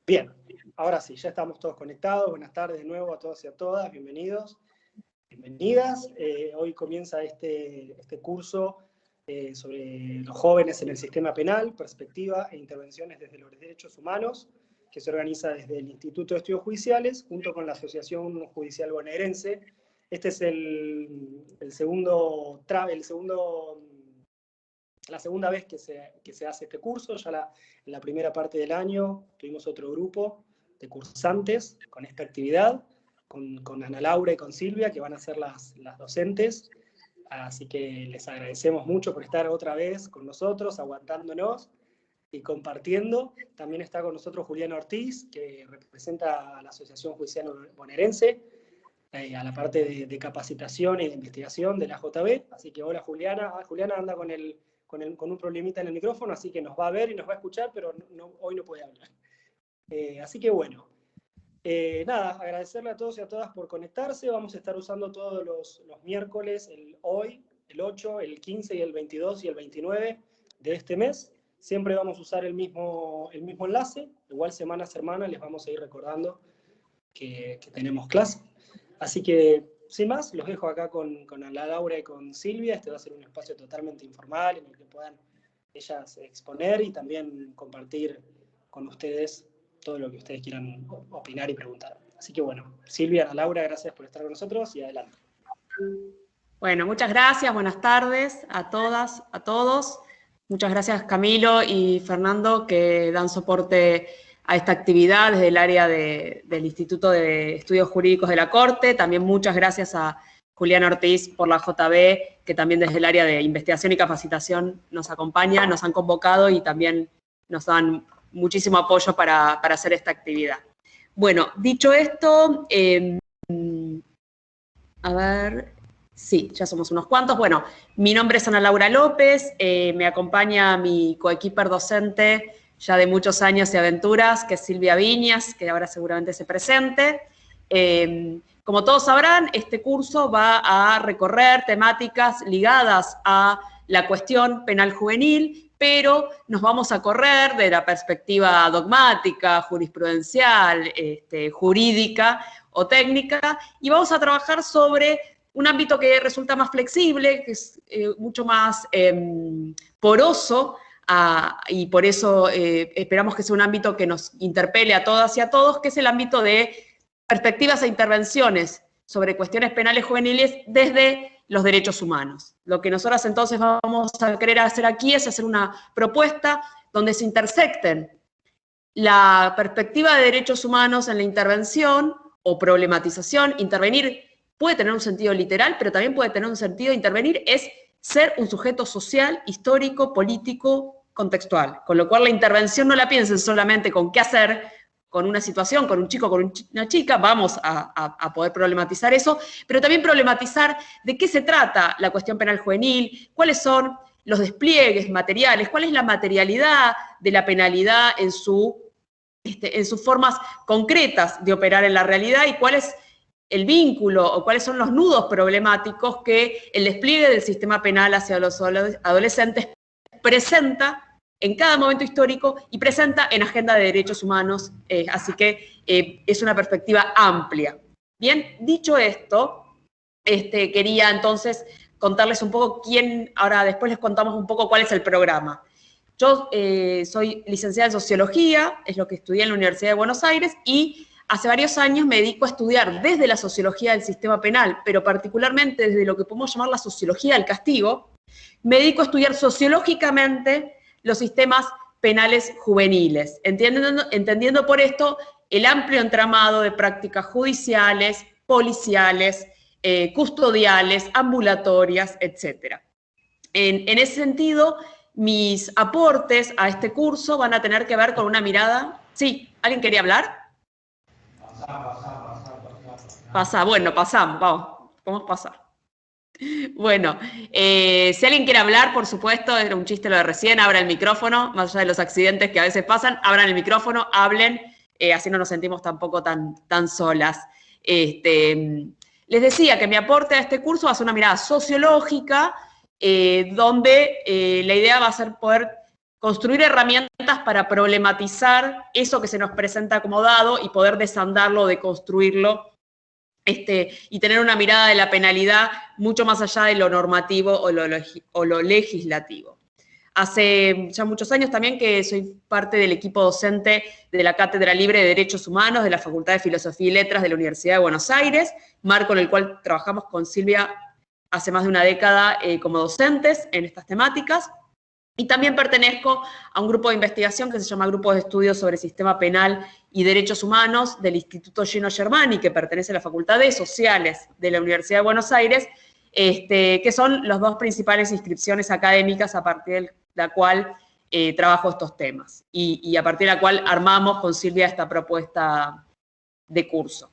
Bien, ahora sí, ya estamos todos conectados. Buenas tardes de nuevo a todos y a todas, bienvenidos, bienvenidas. Hoy comienza este curso sobre los jóvenes en el sistema penal, perspectiva e intervenciones desde los derechos humanos, que se organiza desde el Instituto de Estudios Judiciales, junto con la Asociación Judicial Bonaerense. Este es la segunda vez que se hace este curso. Ya en la primera parte del año tuvimos otro grupo de cursantes con esta actividad, con Ana Laura y con Silvia, que van a ser las docentes. Así que les agradecemos mucho por estar otra vez con nosotros, aguantándonos y compartiendo. También está con nosotros Juliana Ortiz, que representa a la Asociación Judicial Bonaerense, a la parte de capacitación y de investigación de la JB. Así que hola Juliana. Juliana anda con un problemita en el micrófono, así que nos va a ver y nos va a escuchar, pero hoy no puede hablar. Así que bueno, nada, agradecerle a todos y a todas por conectarse. Vamos a estar usando todos los miércoles, hoy, el 8, el 15 y el 22 y el 29 de este mes. Siempre vamos a usar el mismo enlace. Igual semana a semana les vamos a ir recordando que tenemos clase. Así que, sin más, los dejo acá con Ana Laura y con Silvia. Este va a ser un espacio totalmente informal en el que puedan ellas exponer y también compartir con ustedes todo lo que ustedes quieran opinar y preguntar. Así que bueno, Silvia, Ana Laura, gracias por estar con nosotros y adelante. Bueno, muchas gracias, buenas tardes a todas, a todos. Muchas gracias Camilo y Fernando que dan soporte a esta actividad desde el área del Instituto de Estudios Jurídicos de la Corte. También muchas gracias a Juliana Ortiz por la JB, que también desde el área de investigación y capacitación nos acompaña, nos han convocado y también nos dan muchísimo apoyo para hacer esta actividad. Bueno, dicho esto, a ver, sí, ya somos unos cuantos. Bueno, mi nombre es Ana Laura López, me acompaña mi coequiper docente ya de muchos años y aventuras, que es Silvia Viñas, que ahora seguramente se presente. Como todos sabrán, este curso va a recorrer temáticas ligadas a la cuestión penal juvenil, pero nos vamos a correr de la perspectiva dogmática, jurisprudencial, jurídica o técnica, y vamos a trabajar sobre un ámbito que resulta más flexible, que es mucho más poroso, y por eso esperamos que sea un ámbito que nos interpele a todas y a todos, que es el ámbito de perspectivas e intervenciones sobre cuestiones penales juveniles desde los derechos humanos. Lo que nosotras entonces vamos a querer hacer aquí es hacer una propuesta donde se intersecten la perspectiva de derechos humanos en la intervención o problematización. Intervenir puede tener un sentido literal, pero también puede tener un sentido, intervenir es ser un sujeto social, histórico, político, contextual. Con lo cual la intervención no la piensen solamente con qué hacer con una situación, con un chico, con una chica, vamos a poder problematizar eso, pero también problematizar de qué se trata la cuestión penal juvenil, cuáles son los despliegues materiales, cuál es la materialidad de la penalidad en sus formas concretas de operar en la realidad y cuál es el vínculo o cuáles son los nudos problemáticos que el despliegue del sistema penal hacia los adolescentes presenta en cada momento histórico y presenta en agenda de derechos humanos, así que es una perspectiva amplia. Bien, dicho esto, quería entonces contarles un poco ahora después les contamos un poco cuál es el programa. Yo soy licenciada en Sociología, es lo que estudié en la Universidad de Buenos Aires, y hace varios años me dedico a estudiar desde la sociología del sistema penal, pero particularmente desde lo que podemos llamar la sociología del castigo, me dedico a estudiar sociológicamente los sistemas penales juveniles, entendiendo por esto el amplio entramado de prácticas judiciales, policiales, custodiales, ambulatorias, etc. En ese sentido, mis aportes a este curso van a tener que ver con una mirada... ¿Sí? ¿Alguien quería hablar? Pasa, bueno, pasamos, vamos a pasar. Bueno, si alguien quiere hablar, por supuesto, era un chiste lo de recién, abra el micrófono, más allá de los accidentes que a veces pasan, abran el micrófono, hablen, así no nos sentimos tampoco tan solas. Les decía que mi aporte a este curso va a ser una mirada sociológica, donde la idea va a ser poder construir herramientas para problematizar eso que se nos presenta como dado y poder desandarlo, deconstruirlo, y tener una mirada de la penalidad mucho más allá de lo normativo o lo legislativo. Hace ya muchos años también que soy parte del equipo docente de la Cátedra Libre de Derechos Humanos de la Facultad de Filosofía y Letras de la Universidad de Buenos Aires, marco en el cual trabajamos con Silvia hace más de una década como docentes en estas temáticas. Y también pertenezco a un grupo de investigación que se llama Grupo de Estudios sobre Sistema Penal y Derechos Humanos del Instituto Gino Germani, que pertenece a la Facultad de Sociales de la Universidad de Buenos Aires, que son las dos principales inscripciones académicas a partir de la cual trabajo estos temas. Y a partir de la cual armamos con Silvia esta propuesta de curso.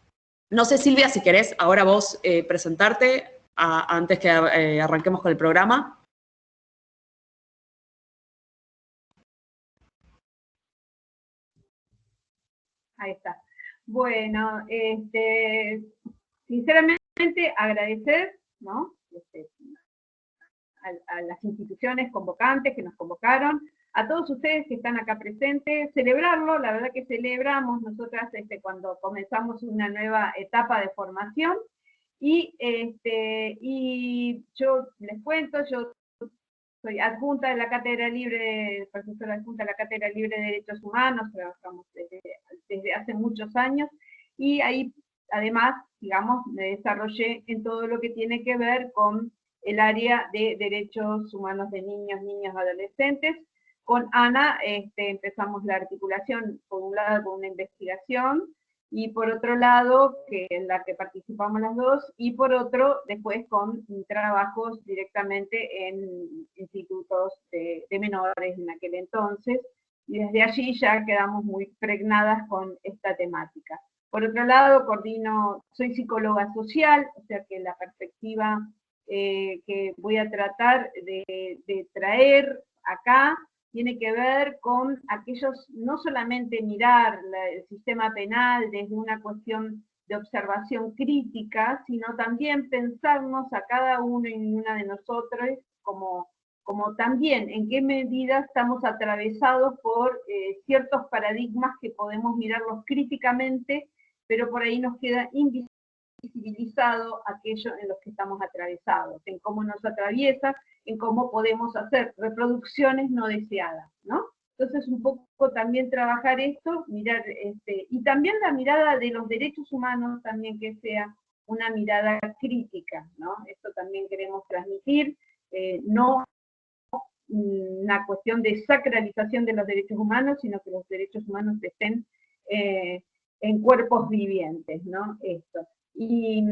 No sé, Silvia, si querés ahora vos presentarte antes que arranquemos con el programa. Ahí está. Bueno, sinceramente agradecer, ¿no? A las instituciones convocantes que nos convocaron, a todos ustedes que están acá presentes, celebrarlo, la verdad que celebramos nosotras cuando comenzamos una nueva etapa de formación, y yo les cuento, yo soy adjunta de la Cátedra Libre, profesora adjunta de la Cátedra Libre de Derechos Humanos, trabajamos desde hace muchos años, y ahí además, digamos, me desarrollé en todo lo que tiene que ver con el área de derechos humanos de niños, niñas, adolescentes. Con Ana empezamos la articulación, por un lado con una investigación, y por otro lado, que en la que participamos las dos, y por otro, después con trabajos directamente en institutos de menores en aquel entonces, y desde allí ya quedamos muy pregnadas con esta temática. Por otro lado, soy psicóloga social, o sea que la perspectiva que voy a tratar de traer acá tiene que ver con aquellos, no solamente mirar el sistema penal desde una cuestión de observación crítica, sino también pensarnos a cada uno y una de nosotros como también en qué medida estamos atravesados por ciertos paradigmas que podemos mirarlos críticamente, pero por ahí nos queda invisibilizado aquello en los que estamos atravesados, en cómo nos atraviesa, en cómo podemos hacer reproducciones no deseadas, ¿no? Entonces, un poco también trabajar esto, mirar, y también la mirada de los derechos humanos, también que sea una mirada crítica, ¿no? Esto también queremos transmitir, no una cuestión de sacralización de los derechos humanos, sino que los derechos humanos estén en cuerpos vivientes, ¿no? Esto. Y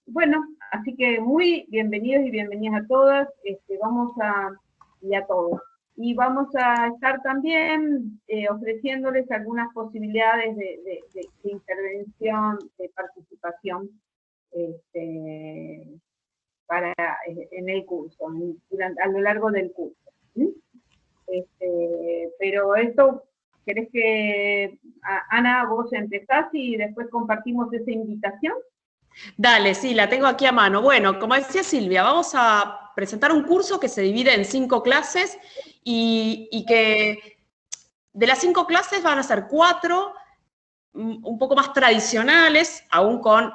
bueno, así que muy bienvenidos y bienvenidas a todas, y a todos. Y vamos a estar también ofreciéndoles algunas posibilidades de intervención, de participación en el curso, a lo largo del curso. Pero esto, ¿querés que, Ana, vos empezás y después compartimos esa invitación? Dale, sí, la tengo aquí a mano. Bueno, como decía Silvia, vamos a presentar un curso que se divide en 5 clases y que de las 5 clases van a ser 4 un poco más tradicionales, aún con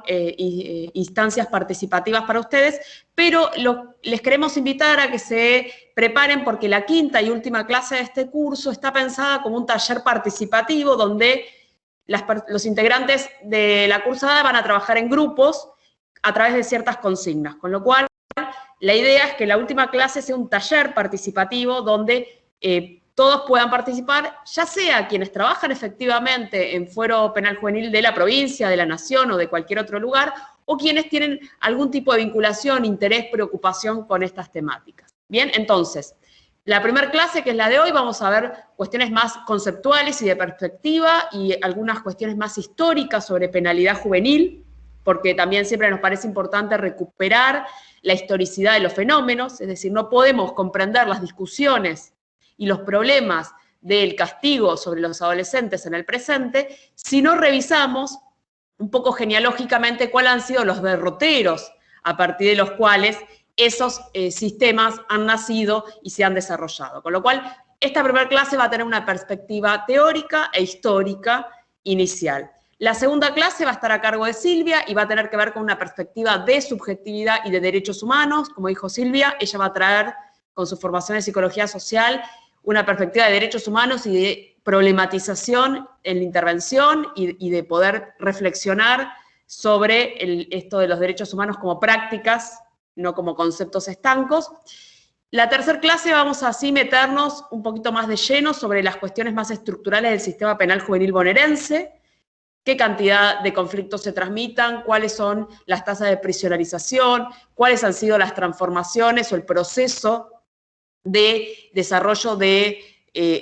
instancias participativas para ustedes, pero les queremos invitar a que se preparen porque la 5ª y última clase de este curso está pensada como un taller participativo donde los integrantes de la cursada van a trabajar en grupos a través de ciertas consignas, con lo cual la idea es que la última clase sea un taller participativo donde todos puedan participar, ya sea quienes trabajan efectivamente en fuero penal juvenil de la provincia, de la nación o de cualquier otro lugar, o quienes tienen algún tipo de vinculación, interés, preocupación con estas temáticas. Bien, entonces, la primera clase, que es la de hoy, vamos a ver cuestiones más conceptuales y de perspectiva y algunas cuestiones más históricas sobre penalidad juvenil, porque también siempre nos parece importante recuperar la historicidad de los fenómenos, es decir, no podemos comprender las discusiones y los problemas del castigo sobre los adolescentes en el presente si no revisamos un poco genealógicamente cuáles han sido los derroteros a partir de los cuales esos sistemas han nacido y se han desarrollado. Con lo cual, esta primera clase va a tener una perspectiva teórica e histórica inicial. La segunda clase va a estar a cargo de Silvia y va a tener que ver con una perspectiva de subjetividad y de derechos humanos. Como dijo Silvia, ella va a traer con su formación en psicología social una perspectiva de derechos humanos y de problematización en la intervención y de poder reflexionar sobre esto de los derechos humanos como prácticas, no como conceptos estancos. La tercera clase vamos así meternos un poquito más de lleno sobre las cuestiones más estructurales del sistema penal juvenil bonaerense, qué cantidad de conflictos se transmitan, cuáles son las tasas de prisionerización, cuáles han sido las transformaciones o el proceso de desarrollo de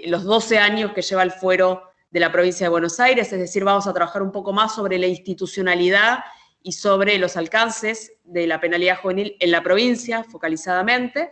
los 12 años que lleva el fuero de la provincia de Buenos Aires, es decir, vamos a trabajar un poco más sobre la institucionalidad y sobre los alcances de la penalidad juvenil en la provincia, focalizadamente.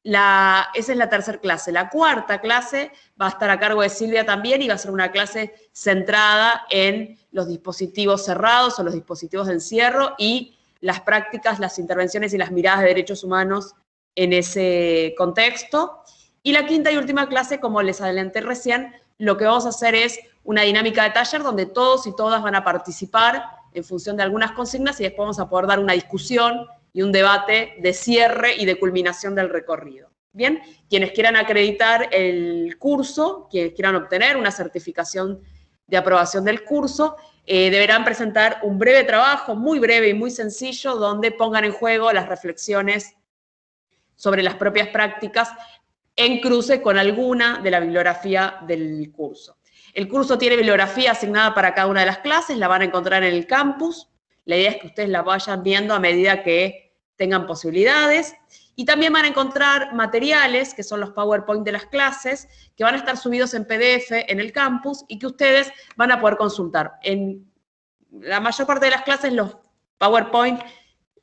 Esa es la tercera clase. La cuarta clase va a estar a cargo de Silvia también y va a ser una clase centrada en los dispositivos cerrados o los dispositivos de encierro y las prácticas, las intervenciones y las miradas de derechos humanos en ese contexto. Y la quinta y última clase, como les adelanté recién, lo que vamos a hacer es una dinámica de taller donde todos y todas van a participar en función de algunas consignas y después vamos a poder dar una discusión y un debate de cierre y de culminación del recorrido. Bien, quienes quieran acreditar el curso, quienes quieran obtener una certificación de aprobación del curso, deberán presentar un breve trabajo, muy breve y muy sencillo, donde pongan en juego las reflexiones sobre las propias prácticas en cruce con alguna de la bibliografía del curso. El curso tiene bibliografía asignada para cada una de las clases, la van a encontrar en el campus. La idea es que ustedes la vayan viendo a medida que tengan posibilidades. Y también van a encontrar materiales, que son los PowerPoint de las clases, que van a estar subidos en PDF en el campus y que ustedes van a poder consultar. En la mayor parte de las clases los PowerPoint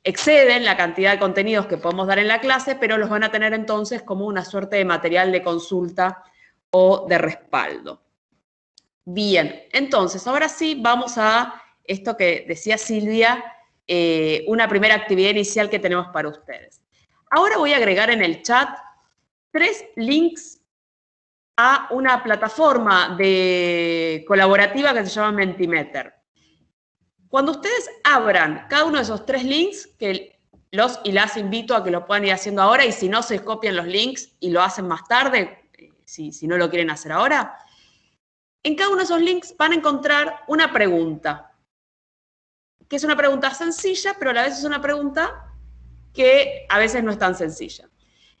exceden la cantidad de contenidos que podemos dar en la clase, pero los van a tener entonces como una suerte de material de consulta o de respaldo. Bien, entonces, ahora sí vamos a esto que decía Silvia, una primera actividad inicial que tenemos para ustedes. Ahora voy a agregar en el chat 3 links a una plataforma colaborativa que se llama Mentimeter. Cuando ustedes abran cada uno de esos 3 links, que los y las invito a que lo puedan ir haciendo ahora, y si no, se copian los links y lo hacen más tarde, si no lo quieren hacer ahora, en cada uno de esos links van a encontrar una pregunta, que es una pregunta sencilla, pero a la vez es una pregunta que a veces no es tan sencilla.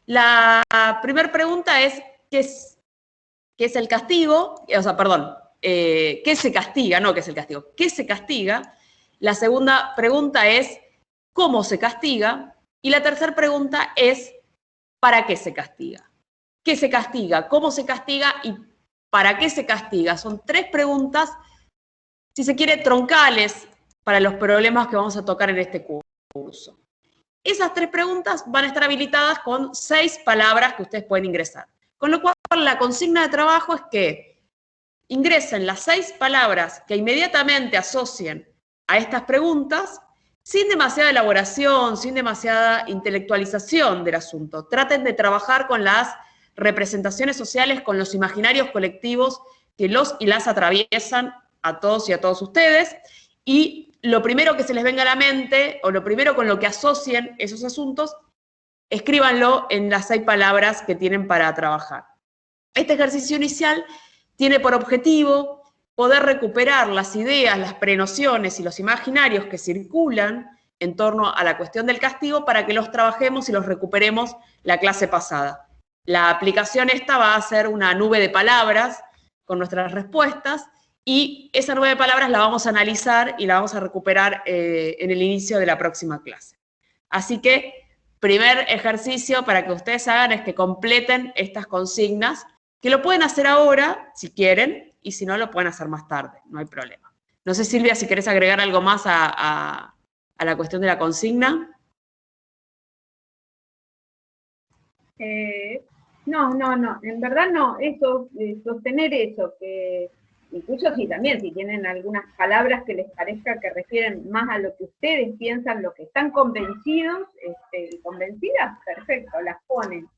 La primera pregunta es, ¿qué es el castigo? O sea, perdón, ¿qué se castiga? No, ¿qué es el castigo? ¿Qué se castiga? La segunda pregunta es, ¿cómo se castiga? Y la tercera pregunta es, ¿para qué se castiga? ¿Qué se castiga? ¿Cómo se castiga? ¿Y para qué se castiga? Son 3 preguntas, si se quiere, troncales para los problemas que vamos a tocar en este curso. Esas 3 preguntas van a estar habilitadas con 6 palabras que ustedes pueden ingresar. Con lo cual, la consigna de trabajo es que ingresen las 6 palabras que inmediatamente asocien a estas preguntas, sin demasiada elaboración, sin demasiada intelectualización del asunto. Traten de trabajar con las representaciones sociales, con los imaginarios colectivos que los y las atraviesan a todos y a todos ustedes, y lo primero que se les venga a la mente, o lo primero con lo que asocien esos asuntos, escríbanlo en las 6 palabras que tienen para trabajar. Este ejercicio inicial tiene por objetivo poder recuperar las ideas, las prenociones y los imaginarios que circulan en torno a la cuestión del castigo para que los trabajemos y los recuperemos la clase pasada. La aplicación esta va a ser una nube de palabras con nuestras respuestas, y esa nube de palabras la vamos a analizar y la vamos a recuperar en el inicio de la próxima clase. Así que, primer ejercicio para que ustedes hagan es que completen estas consignas, que lo pueden hacer ahora, si quieren, y si no, lo pueden hacer más tarde, no hay problema. No sé, Silvia, si querés agregar algo más a la cuestión de la consigna. No, en verdad no, eso, sostener eso, que incluso si también, si tienen algunas palabras que les parezca que refieren más a lo que ustedes piensan, lo que están convencidos, convencidas, perfecto, las ponen,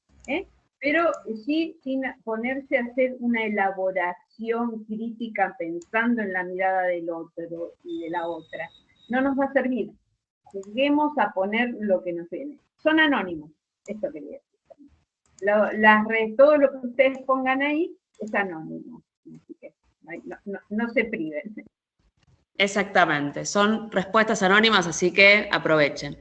pero pero sí sin ponerse a hacer una elaboración crítica pensando en la mirada del otro y de la otra. No nos va a servir. Lleguemos a poner lo que nos viene. Son anónimos, esto quería decir. Todo lo que ustedes pongan ahí es anónimo, así que no se priven. Exactamente, son respuestas anónimas, así que aprovechen.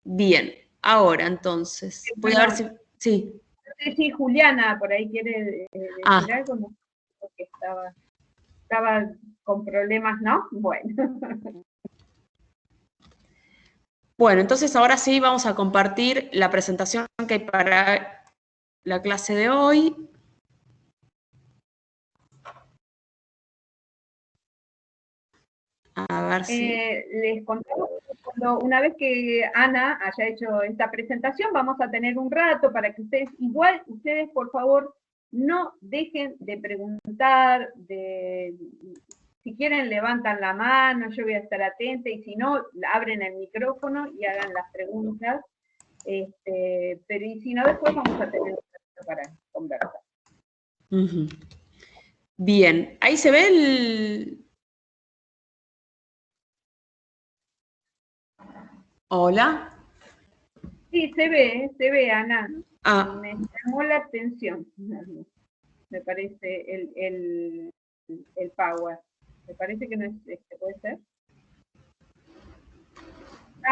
Bien, ahora entonces, voy a ver si... Sí. No sé si Juliana por ahí quiere decir algo, no, porque estaba con problemas, ¿no? Bueno. Bueno, entonces ahora sí vamos a compartir la presentación que hay para la clase de hoy. A ver si... Les contamos que una vez que Ana haya hecho esta presentación, vamos a tener un rato para que ustedes por favor no dejen de preguntar, si quieren levantan la mano, yo voy a estar atenta, y si no, abren el micrófono y hagan las preguntas, pero y si no, después vamos a tener un rato para conversar. Bien, ahí se ve el... Hola. Sí, se ve, Ana. Me llamó la atención, me parece, el Power. Me parece que no es este, ¿puede ser?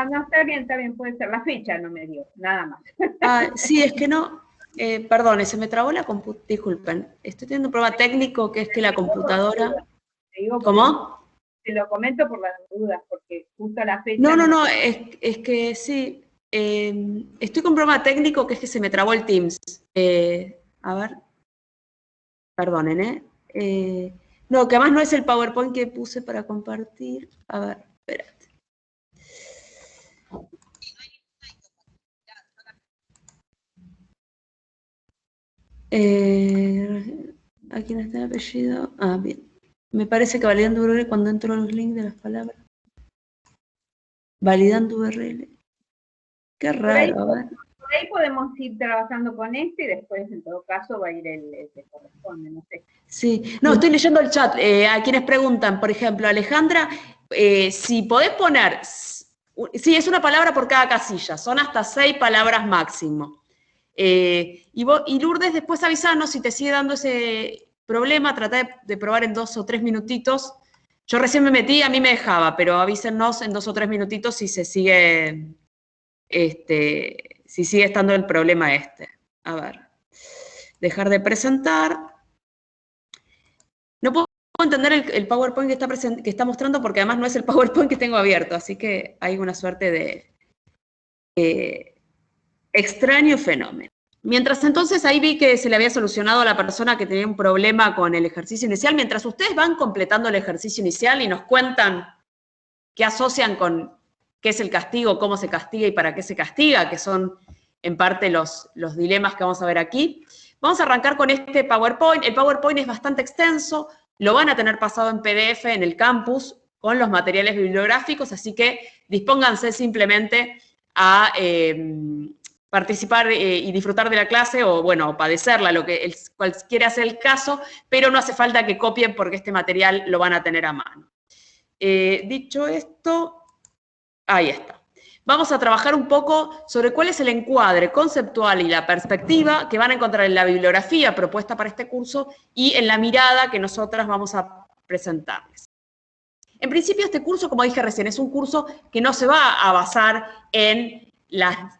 No, está bien, puede ser. La fecha no me dio, nada más. Sí, es que no... perdón, se me trabó la computadora. Disculpen, estoy teniendo un problema técnico que es que la computadora... ¿Cómo? Te lo comento por las dudas, porque justo la fecha... No, es que sí. Estoy con un problema técnico que es que se me trabó el Teams. A ver. Perdonen, no, que además no es el PowerPoint que puse para compartir. A ver, espérate. ¿A quién está el apellido? Ah, bien. Me parece que validando URL cuando entro los links de las palabras. Validando URL. Qué raro, a ver. Por ahí podemos ir trabajando con y después, en todo caso, va a ir el que corresponde, no sé. Sí, no, estoy leyendo el chat. A quienes preguntan, por ejemplo, Alejandra, si podés poner... Sí, es una palabra por cada casilla, son hasta 6 palabras máximo. Y Lourdes, después avisanos si te sigue dando ese problema, tratá de probar en 2 o 3 minutitos. Yo recién me metí, a mí me dejaba, pero avísennos en 2 o 3 minutitos si se sigue, si sigue estando el problema este. A ver, dejar de presentar. No puedo entender el PowerPoint que está mostrando porque además no es el PowerPoint que tengo abierto, así que hay una suerte de extraño fenómeno. Mientras entonces ahí vi que se le había solucionado a la persona que tenía un problema con el ejercicio inicial. Mientras ustedes van completando el ejercicio inicial y nos cuentan qué asocian con qué es el castigo, cómo se castiga y para qué se castiga, que son en parte los dilemas que vamos a ver aquí. Vamos a arrancar con este PowerPoint. El PowerPoint es bastante extenso, lo van a tener pasado en PDF en el campus con los materiales bibliográficos, así que dispónganse simplemente a participar y disfrutar de la clase o, bueno, padecerla, cualquiera sea el caso, pero no hace falta que copien porque este material lo van a tener a mano. Dicho esto, ahí está. Vamos a trabajar un poco sobre cuál es el encuadre conceptual y la perspectiva que van a encontrar en la bibliografía propuesta para este curso y en la mirada que nosotras vamos a presentarles. En principio, este curso, como dije recién, es un curso que no se va a basar en la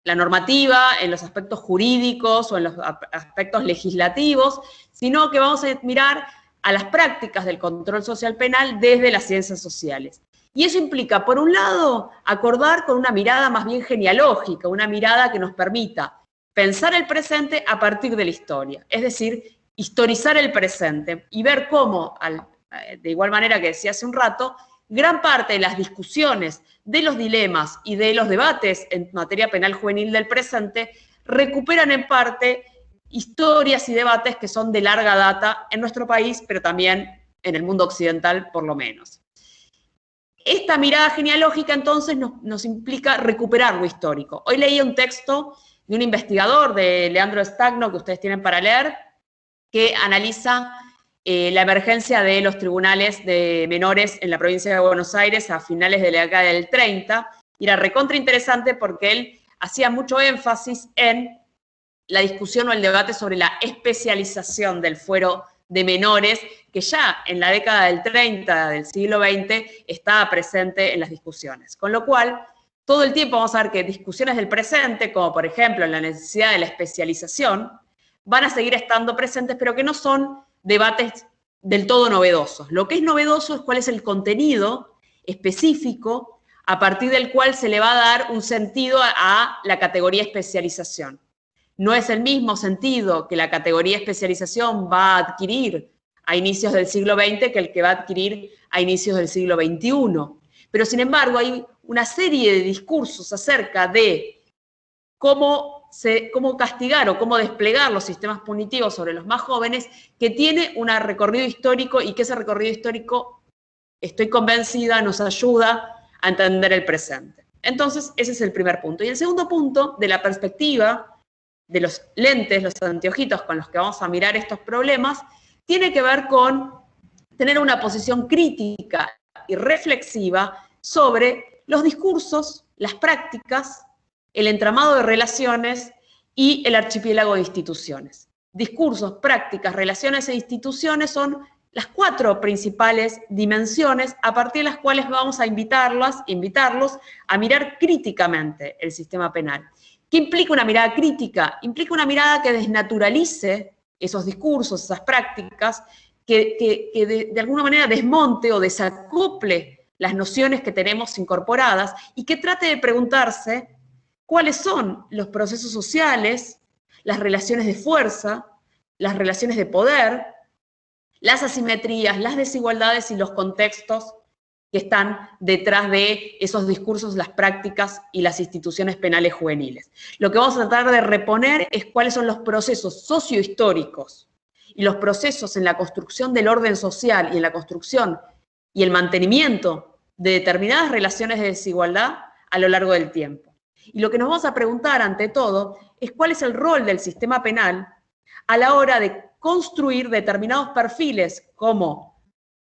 normativa, en los aspectos jurídicos o en los aspectos legislativos, sino que vamos a mirar a las prácticas del control social penal desde las ciencias sociales. Y eso implica, por un lado, acordar con una mirada más bien genealógica, una mirada que nos permita pensar el presente a partir de la historia, es decir, historizar el presente y ver cómo, de igual manera que decía hace un rato, gran parte de las discusiones, de los dilemas y de los debates en materia penal juvenil del presente recuperan en parte historias y debates que son de larga data en nuestro país, pero también en el mundo occidental por lo menos. esta mirada genealógica entonces nos implica recuperar lo histórico. Hoy leí un texto de un investigador, de Leandro Stagno, que ustedes tienen para leer, que analiza la emergencia de los tribunales de menores en la provincia de Buenos Aires a finales de la década del 30, y era recontra interesante porque él hacía mucho énfasis en la discusión o el debate sobre la especialización del fuero de menores, que ya en la década del 30 del siglo XX estaba presente en las discusiones. Con lo cual, todo el tiempo vamos a ver que discusiones del presente, como por ejemplo la necesidad de la especialización, van a seguir estando presentes, pero que no son debates del todo novedosos. Lo que es novedoso es cuál es el contenido específico a partir del cual se le va a dar un sentido a la categoría especialización. No es el mismo sentido que la categoría especialización va a adquirir a inicios del siglo XX que el que va a adquirir a inicios del siglo XXI. Pero sin embargo hay una serie de discursos acerca de cómo castigar o cómo desplegar los sistemas punitivos sobre los más jóvenes, que tiene un recorrido histórico y que ese recorrido histórico, estoy convencida, nos ayuda a entender el presente. Entonces, ese es el primer punto. Y el segundo punto, de la perspectiva de los lentes, los anteojitos con los que vamos a mirar estos problemas, tiene que ver con tener una posición crítica y reflexiva sobre los discursos, las prácticas, el entramado de relaciones y el archipiélago de instituciones. Discursos, prácticas, relaciones e instituciones son las 4 principales dimensiones a partir de las cuales vamos a invitarlos a mirar críticamente el sistema penal. ¿Qué implica una mirada crítica? Implica una mirada que desnaturalice esos discursos, esas prácticas, que de alguna manera desmonte o desacople las nociones que tenemos incorporadas y que trate de preguntarse cuáles son los procesos sociales, las relaciones de fuerza, las relaciones de poder, las asimetrías, las desigualdades y los contextos que están detrás de esos discursos, las prácticas y las instituciones penales juveniles. Lo que vamos a tratar de reponer es cuáles son los procesos sociohistóricos y los procesos en la construcción del orden social y en la construcción y el mantenimiento de determinadas relaciones de desigualdad a lo largo del tiempo. Y lo que nos vamos a preguntar ante todo es cuál es el rol del sistema penal a la hora de construir determinados perfiles como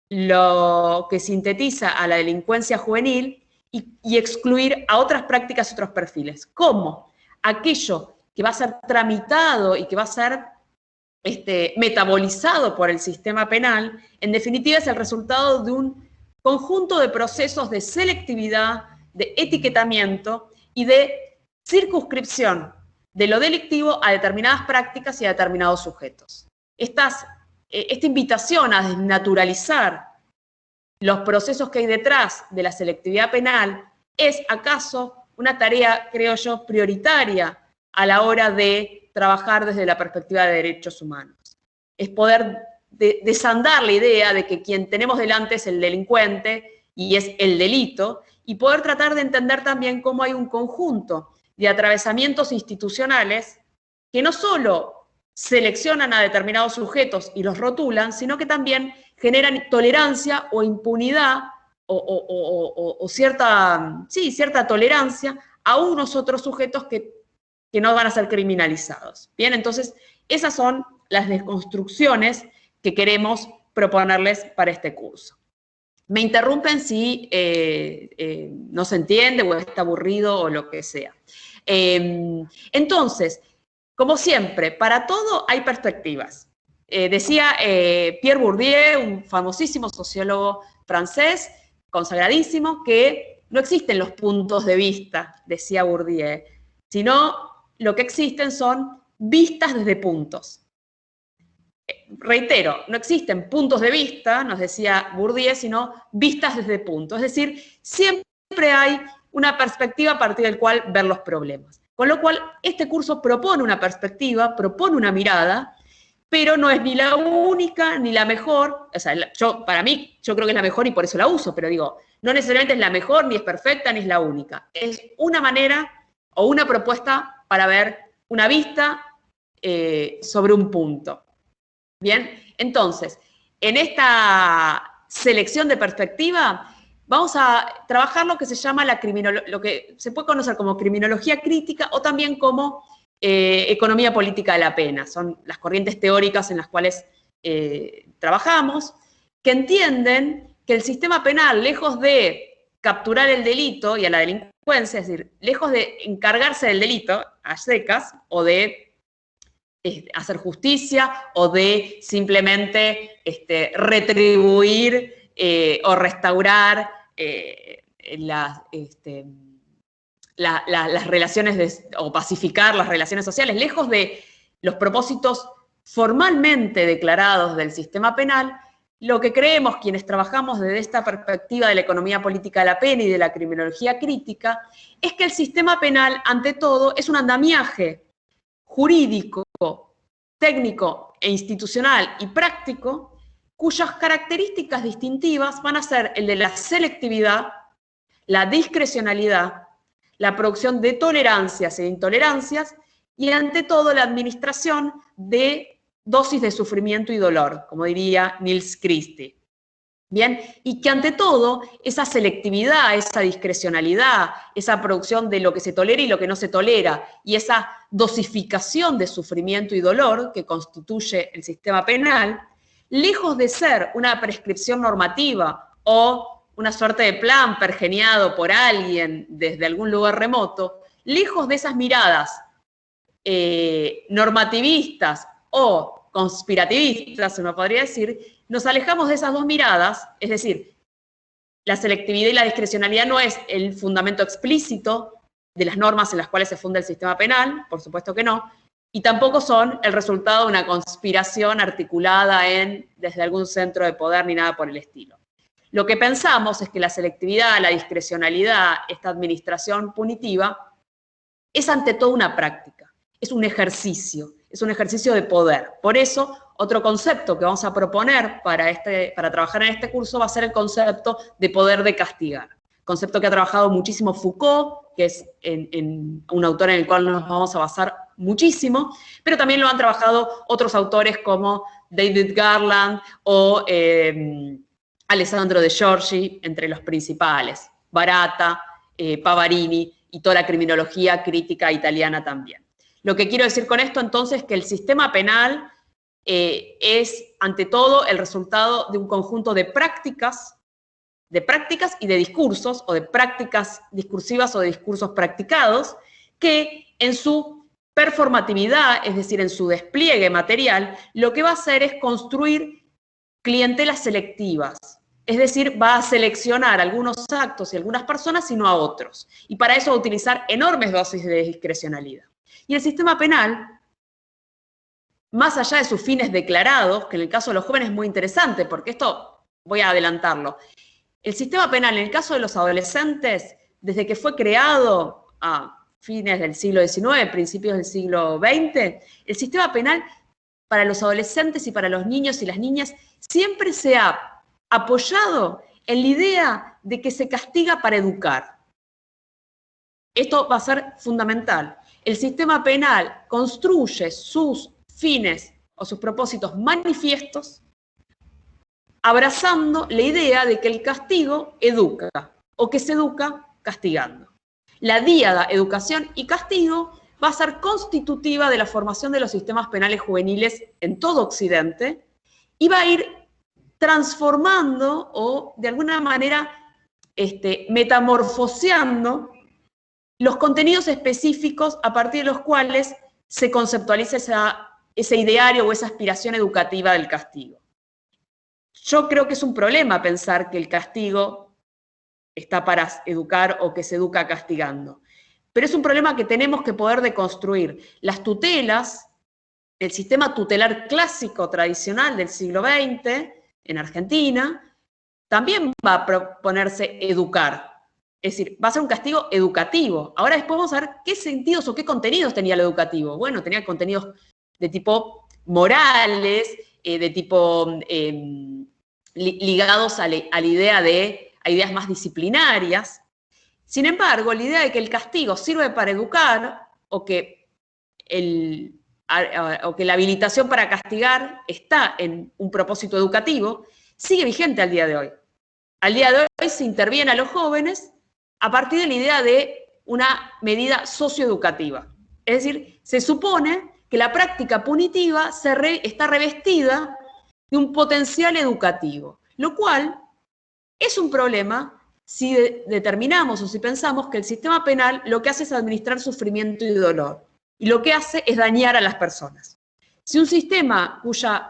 lo que sintetiza a la delincuencia juvenil y excluir a otras prácticas y otros perfiles. ¿Cómo? Aquello que va a ser tramitado y que va a ser metabolizado por el sistema penal, en definitiva es el resultado de un conjunto de procesos de selectividad, de etiquetamiento y de circunscripción de lo delictivo a determinadas prácticas y a determinados sujetos. Esta invitación a desnaturalizar los procesos que hay detrás de la selectividad penal es acaso una tarea, creo yo, prioritaria a la hora de trabajar desde la perspectiva de derechos humanos. Es poder desandar la idea de que quien tenemos delante es el delincuente y es el delito, y poder tratar de entender también cómo hay un conjunto de atravesamientos institucionales que no solo seleccionan a determinados sujetos y los rotulan, sino que también generan tolerancia o impunidad o cierta tolerancia a unos otros sujetos que no van a ser criminalizados. Bien, entonces esas son las desconstrucciones que queremos proponerles para este curso. Me interrumpen si no se entiende o está aburrido o lo que sea. Entonces, como siempre, para todo hay perspectivas. Decía Pierre Bourdieu, un famosísimo sociólogo francés, consagradísimo, que no existen los puntos de vista, decía Bourdieu, sino lo que existen son vistas desde puntos. Reitero, no existen puntos de vista, nos decía Bourdieu, sino vistas desde puntos. Es decir, siempre hay una perspectiva a partir del cual ver los problemas. Con lo cual, este curso propone una perspectiva, propone una mirada, pero no es ni la única ni la mejor. O sea, para mí, yo creo que es la mejor y por eso la uso, pero digo, no necesariamente es la mejor, ni es perfecta, ni es la única. Es una manera o una propuesta para ver una vista sobre un punto. Bien, entonces, en esta selección de perspectiva, vamos a trabajar lo que se llama lo que se puede conocer como criminología crítica o también como economía política de la pena. Son las corrientes teóricas en las cuales trabajamos, que entienden que el sistema penal, lejos de capturar el delito y a la delincuencia, es decir, lejos de encargarse del delito a secas o de hacer justicia o de simplemente retribuir o restaurar las relaciones o pacificar las relaciones sociales, lejos de los propósitos formalmente declarados del sistema penal, lo que creemos quienes trabajamos desde esta perspectiva de la economía política de la pena y de la criminología crítica, es que el sistema penal, ante todo, es un andamiaje jurídico, técnico e institucional y práctico, cuyas características distintivas van a ser el de la selectividad, la discrecionalidad, la producción de tolerancias e intolerancias y, ante todo, la administración de dosis de sufrimiento y dolor, como diría Nils Christie. Bien, y que ante todo, esa selectividad, esa discrecionalidad, esa producción de lo que se tolera y lo que no se tolera, y esa dosificación de sufrimiento y dolor que constituye el sistema penal, lejos de ser una prescripción normativa o una suerte de plan pergeniado por alguien desde algún lugar remoto, lejos de esas miradas normativistas o conspirativistas, uno podría decir, nos alejamos de esas dos miradas, es decir, la selectividad y la discrecionalidad no es el fundamento explícito de las normas en las cuales se funda el sistema penal, por supuesto que no, y tampoco son el resultado de una conspiración articulada desde algún centro de poder ni nada por el estilo. Lo que pensamos es que la selectividad, la discrecionalidad, esta administración punitiva, es ante todo una práctica, es un ejercicio de poder. Por eso, otro concepto que vamos a proponer para trabajar en este curso va a ser el concepto de poder de castigar. Concepto que ha trabajado muchísimo Foucault, que es un autor en el cual nos vamos a basar muchísimo, pero también lo han trabajado otros autores como David Garland o Alessandro De Giorgi, entre los principales, Barata, Pavarini y toda la criminología crítica italiana también. Lo que quiero decir con esto, entonces, es que el sistema penal es, ante todo, el resultado de un conjunto de prácticas y de discursos, o de prácticas discursivas o de discursos practicados, que en su performatividad, es decir, en su despliegue material, lo que va a hacer es construir clientelas selectivas. Es decir, va a seleccionar algunos actos y algunas personas y no a otros. Y para eso va a utilizar enormes dosis de discrecionalidad. Y el sistema penal, más allá de sus fines declarados, que en el caso de los jóvenes es muy interesante, porque esto voy a adelantarlo, el sistema penal en el caso de los adolescentes, desde que fue creado a fines del siglo XIX, principios del siglo XX, el sistema penal para los adolescentes y para los niños y las niñas siempre se ha apoyado en la idea de que se castiga para educar. Esto va a ser fundamental. El sistema penal construye sus fines o sus propósitos manifiestos abrazando la idea de que el castigo educa o que se educa castigando. La díada educación y castigo va a ser constitutiva de la formación de los sistemas penales juveniles en todo Occidente y va a ir transformando o de alguna manera metamorfoseando los contenidos específicos a partir de los cuales se conceptualiza ese ideario o esa aspiración educativa del castigo. Yo creo que es un problema pensar que el castigo está para educar o que se educa castigando. Pero es un problema que tenemos que poder deconstruir. Las tutelas, el sistema tutelar clásico tradicional del siglo XX en Argentina, también va a proponerse educar. Es decir, va a ser un castigo educativo. Ahora después vamos a ver qué sentidos o qué contenidos tenía lo educativo. Bueno, tenía contenidos de tipo morales, de tipo ligados a la idea a ideas más disciplinarias. Sin embargo, la idea de que el castigo sirve para educar o que la habilitación para castigar está en un propósito educativo, sigue vigente al día de hoy. al día de hoy se interviene a los jóvenes a partir de la idea de una medida socioeducativa. Es decir, se supone que la práctica punitiva está revestida de un potencial educativo, lo cual es un problema si determinamos o si pensamos que el sistema penal lo que hace es administrar sufrimiento y dolor, y lo que hace es dañar a las personas. Si un sistema cuya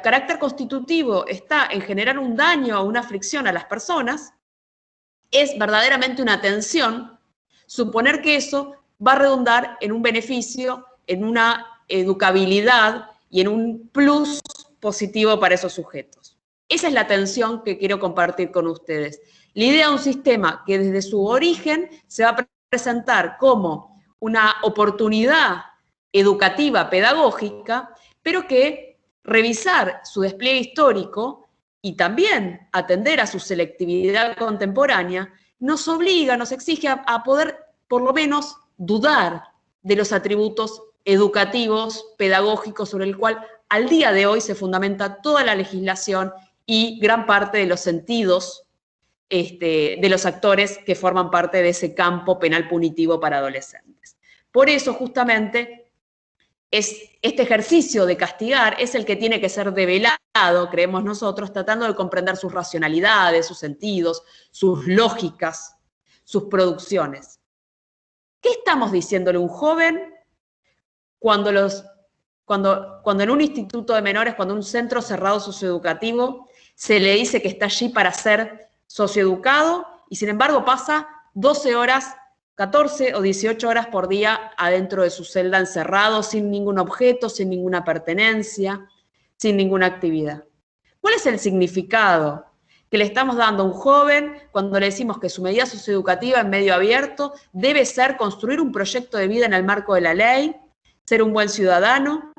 carácter constitutivo está en generar un daño o una aflicción a las personas, es verdaderamente una tensión suponer que eso va a redundar en un beneficio, en una educabilidad y en un plus positivo para esos sujetos. Esa es la tensión que quiero compartir con ustedes. La idea de un sistema que desde su origen se va a presentar como una oportunidad educativa, pedagógica, pero que revisar su despliegue histórico y también atender a su selectividad contemporánea nos obliga, nos exige a poder por lo menos dudar de los atributos educativos, pedagógicos, sobre el cual al día de hoy se fundamenta toda la legislación y gran parte de los sentidos de los actores que forman parte de ese campo penal punitivo para adolescentes. Por eso, justamente, este ejercicio de castigar es el que tiene que ser develado, creemos nosotros, tratando de comprender sus racionalidades, sus sentidos, sus lógicas, sus producciones. ¿Qué estamos diciéndole a un joven cuando en un instituto de menores, cuando en un centro cerrado socioeducativo, se le dice que está allí para ser socioeducado y sin embargo pasa 12 horas, 14 o 18 horas por día adentro de su celda encerrado, sin ningún objeto, sin ninguna pertenencia, sin ninguna actividad? ¿Cuál es el significado que le estamos dando a un joven cuando le decimos que su medida socioeducativa en medio abierto debe ser construir un proyecto de vida en el marco de la ley, ser un buen ciudadano,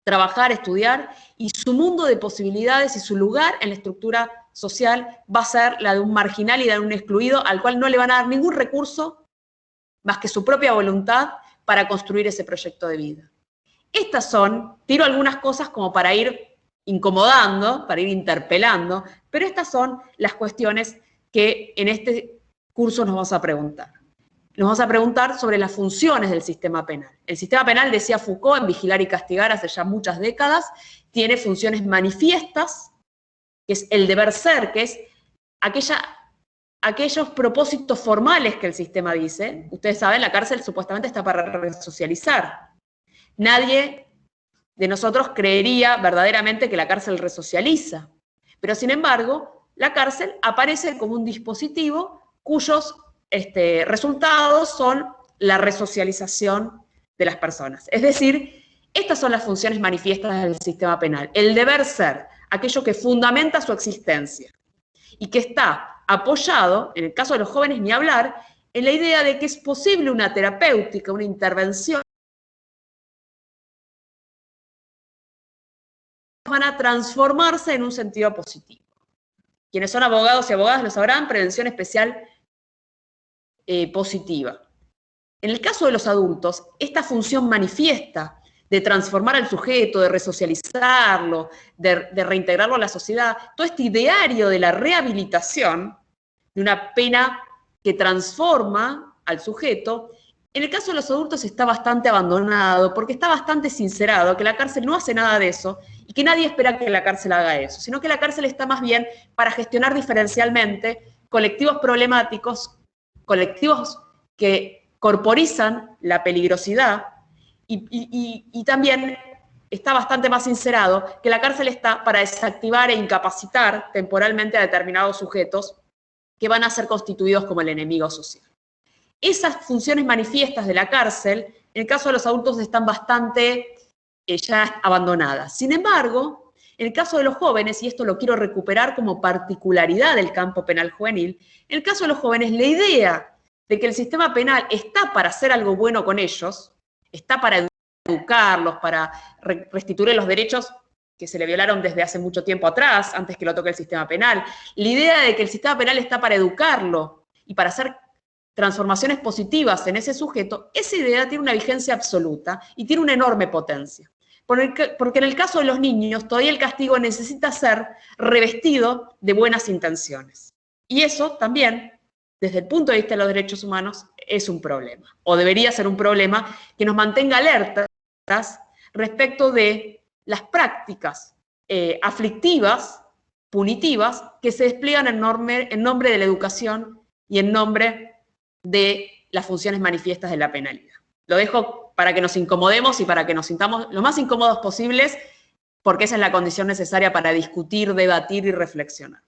trabajar, estudiar, y su mundo de posibilidades y su lugar en la estructura social va a ser la de un marginal y de un excluido al cual no le van a dar ningún recurso más que su propia voluntad para construir ese proyecto de vida? Estas son, tiro algunas cosas como para ir incomodando, para ir interpelando, pero estas son las cuestiones que en este curso nos vamos a preguntar. Nos vamos a preguntar sobre las funciones del sistema penal. El sistema penal, decía Foucault en Vigilar y Castigar hace ya muchas décadas, tiene funciones manifiestas, que es el deber ser, que es aquellos propósitos formales que el sistema dice. Ustedes saben, la cárcel supuestamente está para resocializar. Nadie de nosotros creería verdaderamente que la cárcel resocializa, pero sin embargo, la cárcel aparece como un dispositivo cuyos resultados son la resocialización de las personas. Es decir, estas son las funciones manifiestas del sistema penal. El deber ser, aquello que fundamenta su existencia y que está apoyado, en el caso de los jóvenes ni hablar, en la idea de que es posible una terapéutica, una intervención, van a transformarse en un sentido positivo. Quienes son abogados y abogadas lo sabrán, prevención especial positiva. En el caso de los adultos, esta función manifiesta de transformar al sujeto, de resocializarlo, de reintegrarlo a la sociedad, todo este ideario de la rehabilitación, de una pena que transforma al sujeto, en el caso de los adultos está bastante abandonado, porque está bastante sincerado que la cárcel no hace nada de eso y que nadie espera que la cárcel haga eso, sino que la cárcel está más bien para gestionar diferencialmente colectivos problemáticos, colectivos que corporizan la peligrosidad y también está bastante más sincerado que la cárcel está para desactivar e incapacitar temporalmente a determinados sujetos que van a ser constituidos como el enemigo social. Esas funciones manifiestas de la cárcel, en el caso de los adultos, están bastante ya abandonadas. Sin embargo, en el caso de los jóvenes, y esto lo quiero recuperar como particularidad del campo penal juvenil, en el caso de los jóvenes, la idea de que el sistema penal está para hacer algo bueno con ellos, está para educarlos, para restituir los derechos que se le violaron desde hace mucho tiempo atrás, antes que lo toque el sistema penal. La idea de que el sistema penal está para educarlo y para hacer transformaciones positivas en ese sujeto, esa idea tiene una vigencia absoluta y tiene una enorme potencia. porque en el caso de los niños todavía el castigo necesita ser revestido de buenas intenciones. Y eso también, desde el punto de vista de los derechos humanos, es un problema, o debería ser un problema que nos mantenga alertas respecto de las prácticas aflictivas, punitivas, que se despliegan en nombre de la educación y en nombre de las funciones manifiestas de la penalidad. Lo dejo para que nos incomodemos y para que nos sintamos lo más incómodos posibles, porque esa es la condición necesaria para discutir, debatir y reflexionar.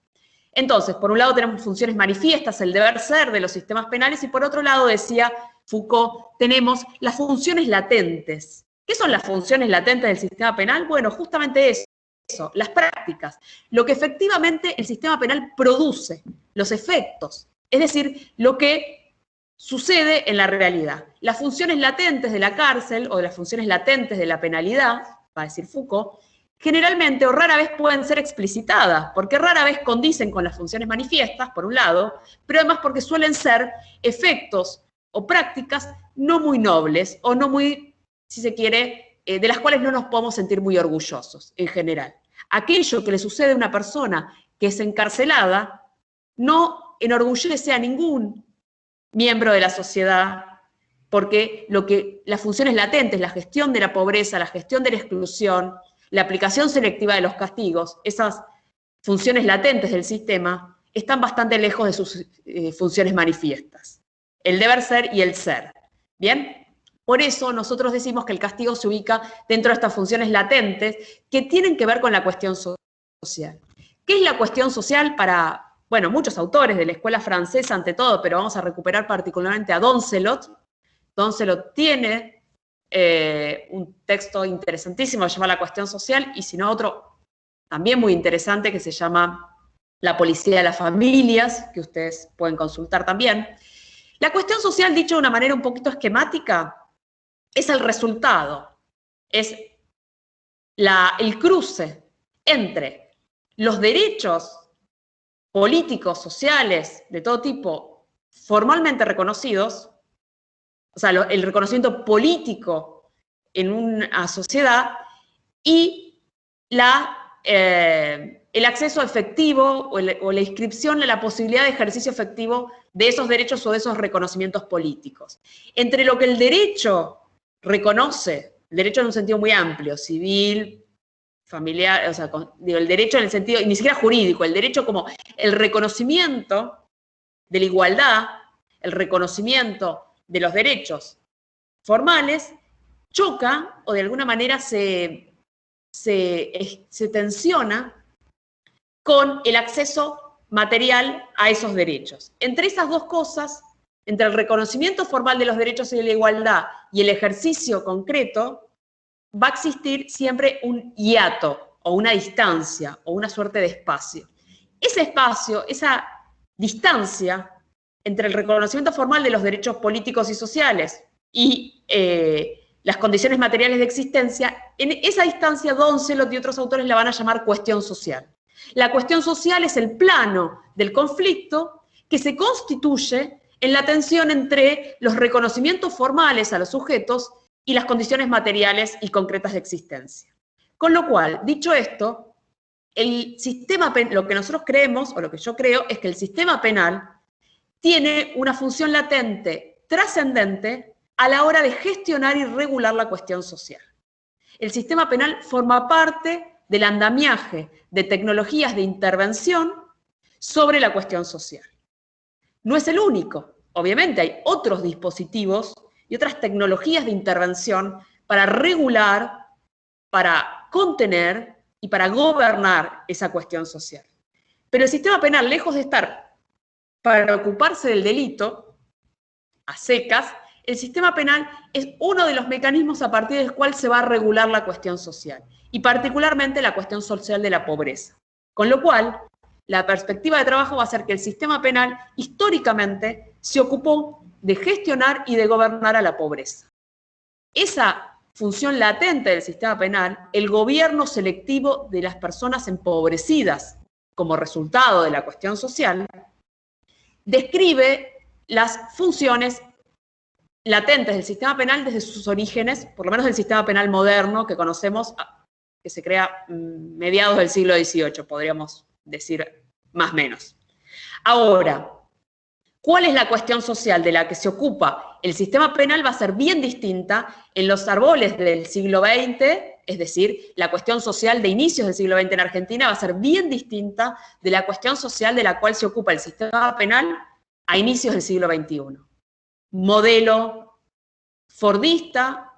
Entonces, por un lado tenemos funciones manifiestas, el deber ser de los sistemas penales, y por otro lado, decía Foucault, tenemos las funciones latentes. ¿Qué son las funciones latentes del sistema penal? Bueno, justamente eso, las prácticas, lo que efectivamente el sistema penal produce, los efectos, es decir, lo que sucede en la realidad. Las funciones latentes de la cárcel o de las funciones latentes de la penalidad, va a decir Foucault, generalmente o rara vez pueden ser explicitadas, porque rara vez condicen con las funciones manifiestas, por un lado, pero además porque suelen ser efectos o prácticas no muy nobles o no muy, si se quiere, de las cuales no nos podemos sentir muy orgullosos en general. Aquello que le sucede a una persona que es encarcelada no enorgullece a ningún miembro de la sociedad, porque las funciones latentes, la gestión de la pobreza, la gestión de la exclusión, la aplicación selectiva de los castigos, esas funciones latentes del sistema, están bastante lejos de sus funciones manifiestas. El deber ser y el ser. ¿Bien? Por eso nosotros decimos que el castigo se ubica dentro de estas funciones latentes que tienen que ver con la cuestión social. ¿Qué es la cuestión social para, bueno, muchos autores de la escuela francesa ante todo, pero vamos a recuperar particularmente a Doncelot? Doncelot tiene un texto interesantísimo que se llama La cuestión social, y si no otro también muy interesante que se llama La policía de las familias, que ustedes pueden consultar también. La cuestión social, dicho de una manera un poquito esquemática, es el resultado, es el cruce entre los derechos políticos, sociales, de todo tipo, formalmente reconocidos, o sea, el reconocimiento político en una sociedad, y el acceso efectivo o la inscripción a la posibilidad de ejercicio efectivo de esos derechos o de esos reconocimientos políticos. Entre lo que el derecho reconoce, el derecho en un sentido muy amplio, civil, familiar, o sea, digo, el derecho en el sentido, y ni siquiera jurídico, el derecho como el reconocimiento de la igualdad, el reconocimiento de los derechos formales, choca o de alguna manera se tensiona con el acceso material a esos derechos. Entre esas dos cosas, entre el reconocimiento formal de los derechos y de la igualdad y el ejercicio concreto, va a existir siempre un hiato o una distancia o una suerte de espacio. Ese espacio, esa distancia entre el reconocimiento formal de los derechos políticos y sociales y las condiciones materiales de existencia, en esa distancia Doncelot y otros autores la van a llamar cuestión social. La cuestión social es el plano del conflicto que se constituye en la tensión entre los reconocimientos formales a los sujetos y las condiciones materiales y concretas de existencia. Con lo cual, dicho esto, lo que nosotros creemos, o lo que yo creo, es que el sistema penal tiene una función latente trascendente a la hora de gestionar y regular la cuestión social. El sistema penal forma parte del andamiaje de tecnologías de intervención sobre la cuestión social. No es el único, obviamente hay otros dispositivos y otras tecnologías de intervención para regular, para contener y para gobernar esa cuestión social. Pero el sistema penal, lejos de estar para ocuparse del delito, a secas, el sistema penal es uno de los mecanismos a partir del cual se va a regular la cuestión social, y particularmente la cuestión social de la pobreza. Con lo cual, la perspectiva de trabajo va a ser que el sistema penal históricamente se ocupó de gestionar y de gobernar a la pobreza. Esa función latente del sistema penal, el gobierno selectivo de las personas empobrecidas como resultado de la cuestión social, describe las funciones latentes del sistema penal desde sus orígenes, por lo menos del sistema penal moderno que conocemos, que se crea mediados del siglo XVIII, podríamos decir más o menos. Ahora, ¿cuál es la cuestión social de la que se ocupa el sistema penal? Va a ser bien distinta en los árboles del siglo XX, es decir, la cuestión social de inicios del siglo XX en Argentina va a ser bien distinta de la cuestión social de la cual se ocupa el sistema penal a inicios del siglo XXI. Modelo fordista,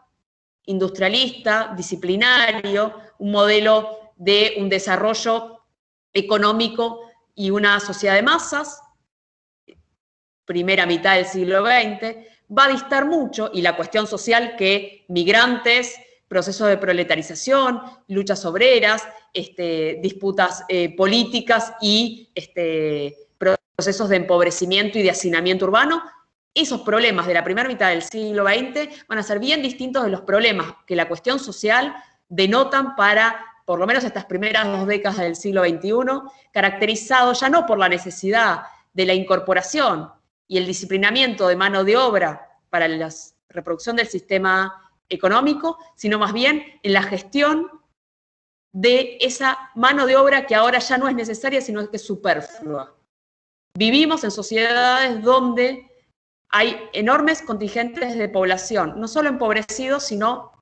industrialista, disciplinario, un modelo de un desarrollo económico y una sociedad de masas, primera mitad del siglo XX, va a distar mucho, y la cuestión social que migrantes, procesos de proletarización, luchas obreras, disputas políticas y procesos de empobrecimiento y de hacinamiento urbano, esos problemas de la primera mitad del siglo XX van a ser bien distintos de los problemas que la cuestión social denotan para, por lo menos estas primeras 2 décadas del siglo XXI, caracterizado ya no por la necesidad de la incorporación y el disciplinamiento de mano de obra para la reproducción del sistema económico, sino más bien en la gestión de esa mano de obra que ahora ya no es necesaria, sino que es superflua. Vivimos en sociedades donde hay enormes contingentes de población, no solo empobrecidos, sino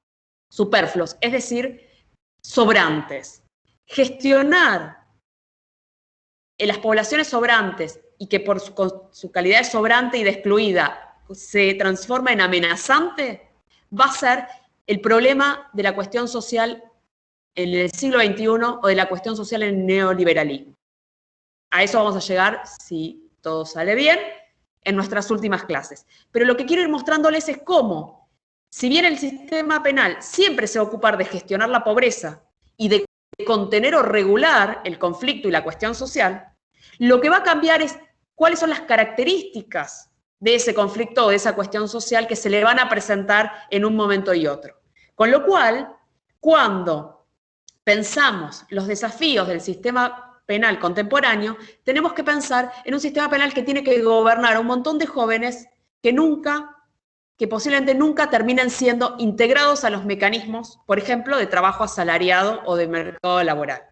superfluos, es decir, sobrantes. Gestionar las poblaciones sobrantes y que por su calidad de sobrante y de excluida se transforma en amenazante, va a ser el problema de la cuestión social en el siglo XXI o de la cuestión social en el neoliberalismo. A eso vamos a llegar, si todo sale bien, en nuestras últimas clases. Pero lo que quiero ir mostrándoles es cómo, si bien el sistema penal siempre se va a ocupar de gestionar la pobreza y de contener o regular el conflicto y la cuestión social, lo que va a cambiar es cuáles son las características de ese conflicto o de esa cuestión social que se le van a presentar en un momento y otro. Con lo cual, cuando pensamos los desafíos del sistema penal contemporáneo, tenemos que pensar en un sistema penal que tiene que gobernar a un montón de jóvenes que posiblemente nunca terminen siendo integrados a los mecanismos, por ejemplo, de trabajo asalariado o de mercado laboral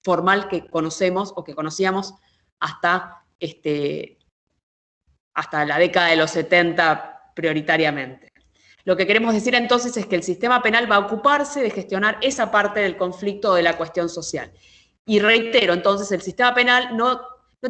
formal que conocemos o que conocíamos hasta la década de los 70 prioritariamente. Lo que queremos decir entonces es que el sistema penal va a ocuparse de gestionar esa parte del conflicto o de la cuestión social. Y reitero, entonces, el sistema penal no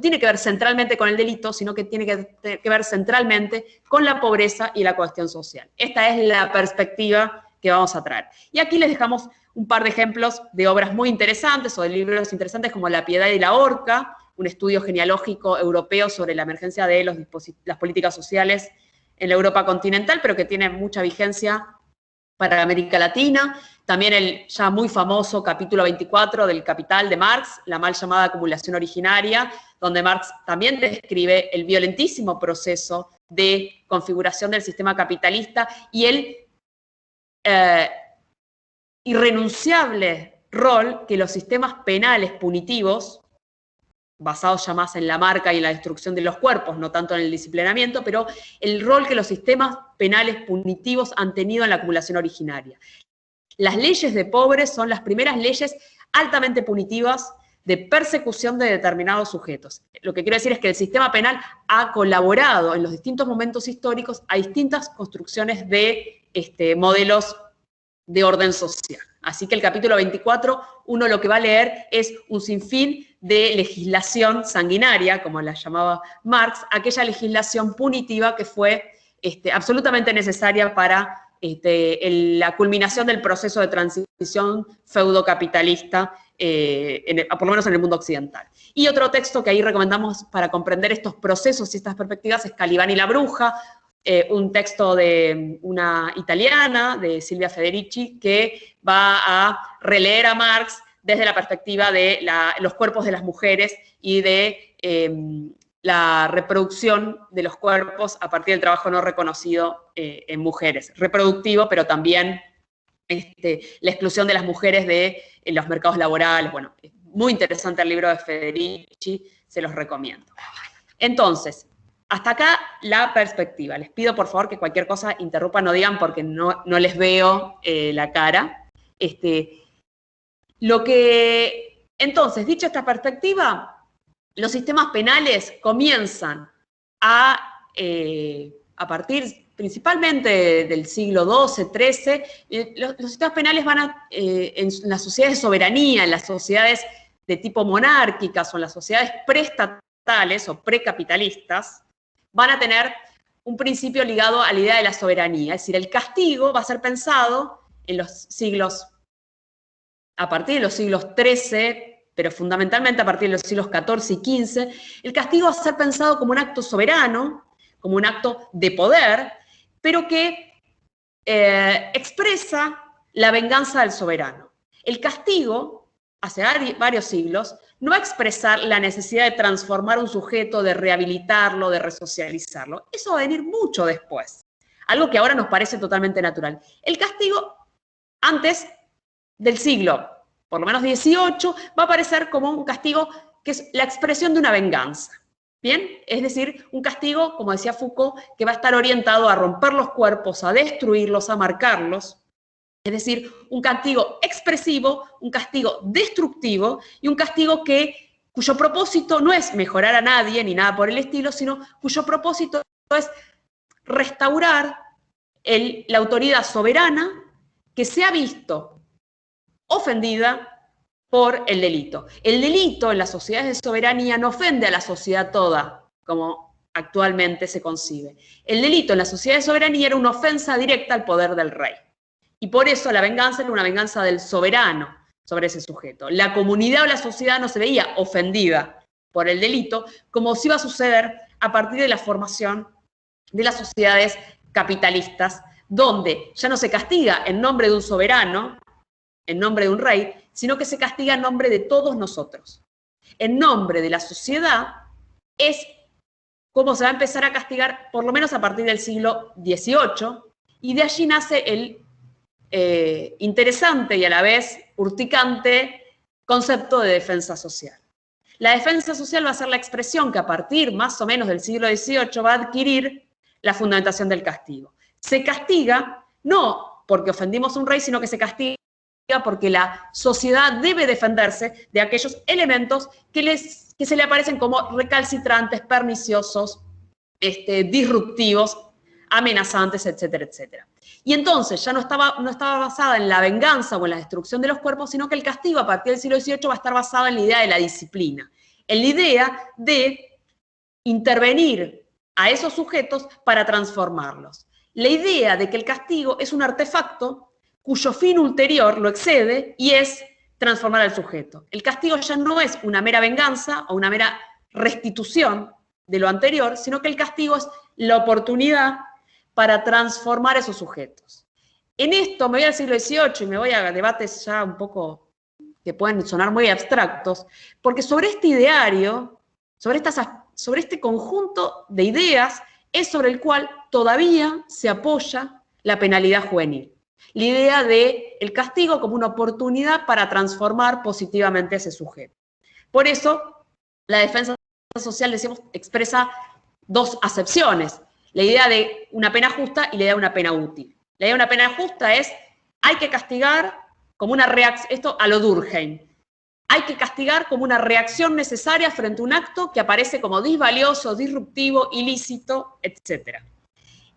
tiene que ver centralmente con el delito, sino que tiene que ver centralmente con la pobreza y la cuestión social. Esta es la perspectiva que vamos a traer. Y aquí les dejamos un par de ejemplos de obras muy interesantes o de libros interesantes como La piedad y la horca, un estudio genealógico europeo sobre la emergencia de las políticas sociales en la Europa continental, pero que tiene mucha vigencia para América Latina. También el ya muy famoso capítulo 24 del Capital de Marx, la mal llamada acumulación originaria, donde Marx también describe el violentísimo proceso de configuración del sistema capitalista y el irrenunciable rol que los sistemas penales punitivos, basados ya más en la marca y en la destrucción de los cuerpos, no tanto en el disciplinamiento, pero el rol que los sistemas penales punitivos han tenido en la acumulación originaria. Las leyes de pobres son las primeras leyes altamente punitivas de persecución de determinados sujetos. Lo que quiero decir es que el sistema penal ha colaborado en los distintos momentos históricos a distintas construcciones de modelos de orden social. Así que el capítulo 24, uno lo que va a leer es un sinfín de legislación sanguinaria, como la llamaba Marx, aquella legislación punitiva que fue absolutamente necesaria para la culminación del proceso de transición feudocapitalista, por lo menos en el mundo occidental. Y otro texto que ahí recomendamos para comprender estos procesos y estas perspectivas es Calibán y la bruja, un texto de una italiana, de Silvia Federici, que va a releer a Marx desde la perspectiva de los cuerpos de las mujeres y de la reproducción de los cuerpos a partir del trabajo no reconocido en mujeres. Reproductivo, pero también la exclusión de las mujeres de los mercados laborales. Bueno, muy interesante el libro de Federici, se los recomiendo. Entonces, hasta acá la perspectiva. Les pido por favor que cualquier cosa interrumpan, no digan porque no les veo la cara. Entonces, dicha esta perspectiva, los sistemas penales comienzan a partir principalmente del siglo XII, XIII, los sistemas penales van en las sociedades de soberanía, en las sociedades de tipo monárquicas o en las sociedades preestatales o precapitalistas, van a tener un principio ligado a la idea de la soberanía. Es decir, el castigo va a ser pensado en los siglos, a partir de los siglos XIII, pero fundamentalmente a partir de los siglos XIV y XV, el castigo va a ser pensado como un acto soberano, como un acto de poder, pero que expresa la venganza del soberano. El castigo, hace varios siglos, no va a expresar la necesidad de transformar un sujeto, de rehabilitarlo, de resocializarlo. Eso va a venir mucho después, algo que ahora nos parece totalmente natural. El castigo, antes del siglo, por lo menos 18, va a aparecer como un castigo que es la expresión de una venganza. ¿Bien? Es decir, un castigo, como decía Foucault, que va a estar orientado a romper los cuerpos, a destruirlos, a marcarlos. Es decir, un castigo expresivo, un castigo destructivo y un castigo cuyo propósito no es mejorar a nadie ni nada por el estilo, sino cuyo propósito es restaurar la autoridad soberana que se ha visto ofendida por el delito. El delito en las sociedades de soberanía no ofende a la sociedad toda, como actualmente se concibe. El delito en la sociedad de soberanía era una ofensa directa al poder del rey. Y por eso la venganza era una venganza del soberano sobre ese sujeto. La comunidad o la sociedad no se veía ofendida por el delito, como sí va a suceder a partir de la formación de las sociedades capitalistas, donde ya no se castiga en nombre de un soberano, en nombre de un rey, sino que se castiga en nombre de todos nosotros. En nombre de la sociedad es como se va a empezar a castigar, por lo menos a partir del siglo XVIII, y de allí nace el interesante y a la vez urticante concepto de defensa social. La defensa social va a ser la expresión que a partir más o menos del siglo XVIII va a adquirir la fundamentación del castigo. Se castiga no porque ofendimos a un rey, sino que se castiga porque la sociedad debe defenderse de aquellos elementos que se le aparecen como recalcitrantes, perniciosos, disruptivos, amenazantes, etcétera, etcétera. Y entonces ya no estaba basada en la venganza o en la destrucción de los cuerpos, sino que el castigo a partir del siglo XVIII va a estar basado en la idea de la disciplina, en la idea de intervenir a esos sujetos para transformarlos. La idea de que el castigo es un artefacto cuyo fin ulterior lo excede y es transformar al sujeto. El castigo ya no es una mera venganza o una mera restitución de lo anterior, sino que el castigo es la oportunidad para transformar esos sujetos. En esto me voy al siglo XVIII y me voy a debates ya un poco que pueden sonar muy abstractos, porque sobre este ideario, sobre este conjunto de ideas, es sobre el cual todavía se apoya la penalidad juvenil. La idea del castigo como una oportunidad para transformar positivamente a ese sujeto. Por eso, la defensa social, decimos, expresa dos acepciones. La idea de una pena justa y la idea de una pena útil. La idea de una pena justa es, hay que castigar como una reacción, esto a lo Durkheim, hay que castigar como una reacción necesaria frente a un acto que aparece como disvalioso, disruptivo, ilícito, etc.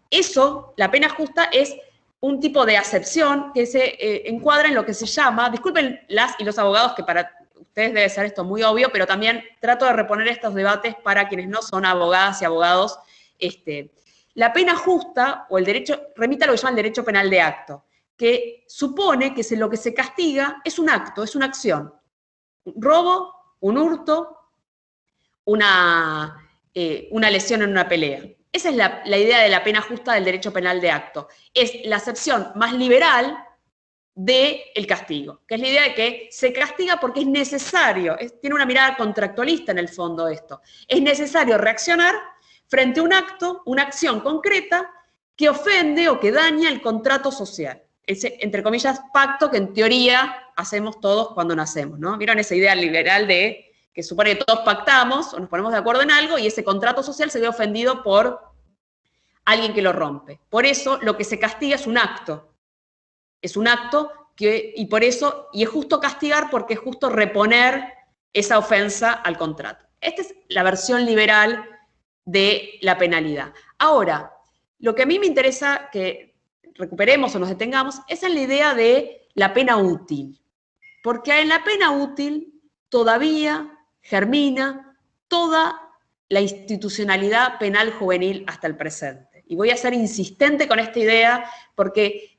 Eso, la pena justa, es un tipo de acepción que se encuadra en lo que se llama, disculpen las y los abogados, que para ustedes debe ser esto muy obvio, pero también trato de reponer estos debates para quienes no son abogadas y abogados. La pena justa, o el derecho, remite a lo que llama el derecho penal de acto, que supone que lo que se castiga es un acto, es una acción. Un robo, un hurto, una lesión en una pelea. Esa es la idea de la pena justa del derecho penal de acto. Es la acepción más liberal del castigo, que es la idea de que se castiga porque es necesario, tiene una mirada contractualista en el fondo esto. Es necesario reaccionar frente a un acto, una acción concreta que ofende o que daña el contrato social. Ese, entre comillas, pacto que en teoría hacemos todos cuando nacemos, ¿no? ¿Vieron esa idea liberal de que supone que todos pactamos o nos ponemos de acuerdo en algo y ese contrato social se ve ofendido por alguien que lo rompe. Por eso lo que se castiga es un acto. Es un acto y por eso, y es justo castigar porque es justo reponer esa ofensa al contrato. Esta es la versión liberal de la penalidad. Ahora, lo que a mí me interesa que recuperemos o nos detengamos es en la idea de la pena útil. Porque en la pena útil todavía germina toda la institucionalidad penal juvenil hasta el presente. Y voy a ser insistente con esta idea porque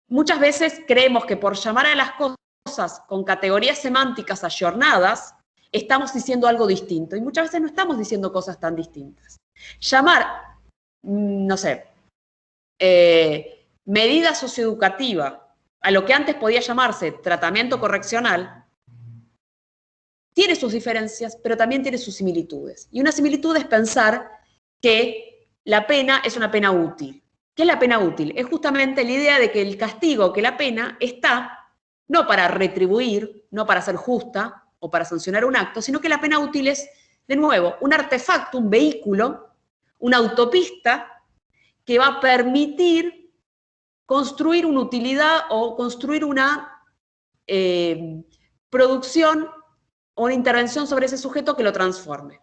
muchas veces creemos que por llamar a las cosas con categorías semánticas ayornadas, estamos diciendo algo distinto. Y muchas veces no estamos diciendo cosas tan distintas. Llamar, no sé, medida socioeducativa a lo que antes podía llamarse tratamiento correccional, tiene sus diferencias, pero también tiene sus similitudes. Y una similitud es pensar que la pena es una pena útil. ¿Qué es la pena útil? Es justamente la idea de que el castigo, que la pena, está no para retribuir, no para ser justa o para sancionar un acto, sino que la pena útil es, de nuevo, un artefacto, un vehículo, una autopista que va a permitir construir una utilidad o construir una producción o una intervención sobre ese sujeto que lo transforme.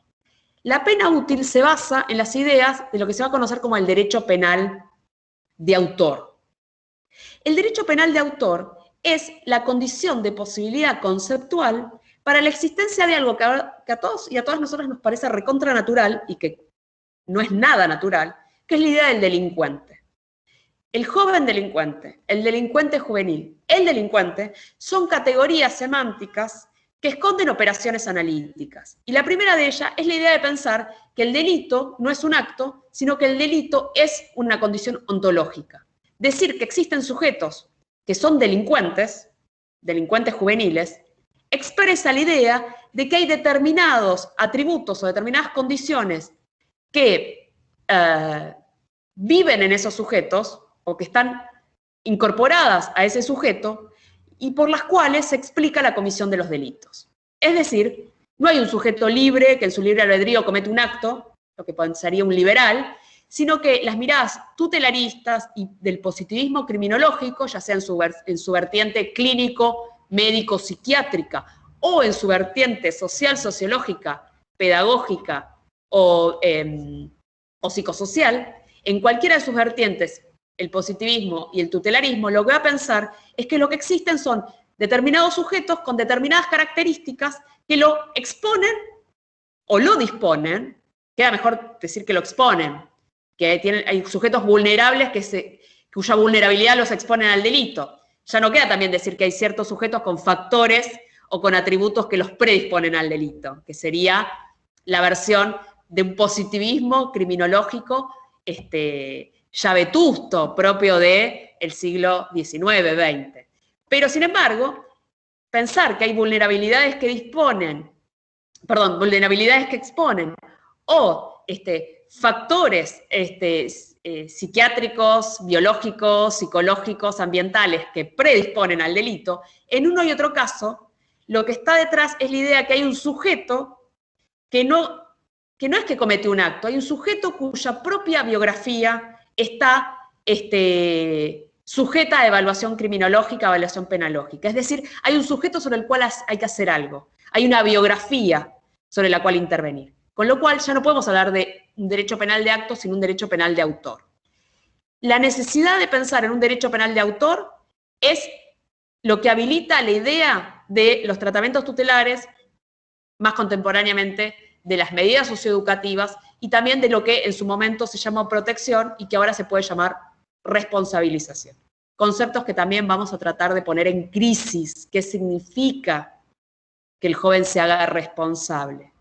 La pena útil se basa en las ideas de lo que se va a conocer como el derecho penal de autor. El derecho penal de autor es la condición de posibilidad conceptual para la existencia de algo que a todos y a todas nosotras nos parece recontra natural y que no es nada natural, que es la idea del delincuente. El joven delincuente, el delincuente juvenil, el delincuente son categorías semánticas que esconden operaciones analíticas. Y la primera de ellas es la idea de pensar que el delito no es un acto, sino que el delito es una condición ontológica. Decir que existen sujetos que son delincuentes, delincuentes juveniles, expresa la idea de que hay determinados atributos o determinadas condiciones que viven en esos sujetos o que están incorporadas a ese sujeto y por las cuales se explica la comisión de los delitos. Es decir, no hay un sujeto libre que en su libre albedrío comete un acto, lo que sería un liberal, sino que las miradas tutelaristas y del positivismo criminológico, ya sea en su vertiente clínico, médico, psiquiátrica, o en su vertiente social, sociológica, pedagógica o psicosocial, en cualquiera de sus vertientes, el positivismo y el tutelarismo, lo que va a pensar es que lo que existen son determinados sujetos con determinadas características que lo exponen o lo disponen, queda mejor decir que lo exponen, que hay sujetos vulnerables cuya vulnerabilidad los exponen al delito. Ya no queda también decir que hay ciertos sujetos con factores o con atributos que los predisponen al delito, que sería la versión de un positivismo criminológico ya vetusto, propio del siglo XIX, XX. Pero, sin embargo, pensar que hay vulnerabilidades que exponen, o factores psiquiátricos, biológicos, psicológicos, ambientales que predisponen al delito, en uno y otro caso, lo que está detrás es la idea que hay un sujeto que no es que cometió un acto, hay un sujeto cuya propia biografía está sujeta a evaluación criminológica, a evaluación penalógica. Es decir, hay un sujeto sobre el cual hay que hacer algo. Hay una biografía sobre la cual intervenir. Con lo cual ya no podemos hablar de un derecho penal de acto, sino un derecho penal de autor. La necesidad de pensar en un derecho penal de autor es lo que habilita la idea de los tratamientos tutelares, más contemporáneamente de las medidas socioeducativas y también de lo que en su momento se llamó protección y que ahora se puede llamar responsabilización. Conceptos que también vamos a tratar de poner en crisis. ¿Qué significa que el joven se haga responsable?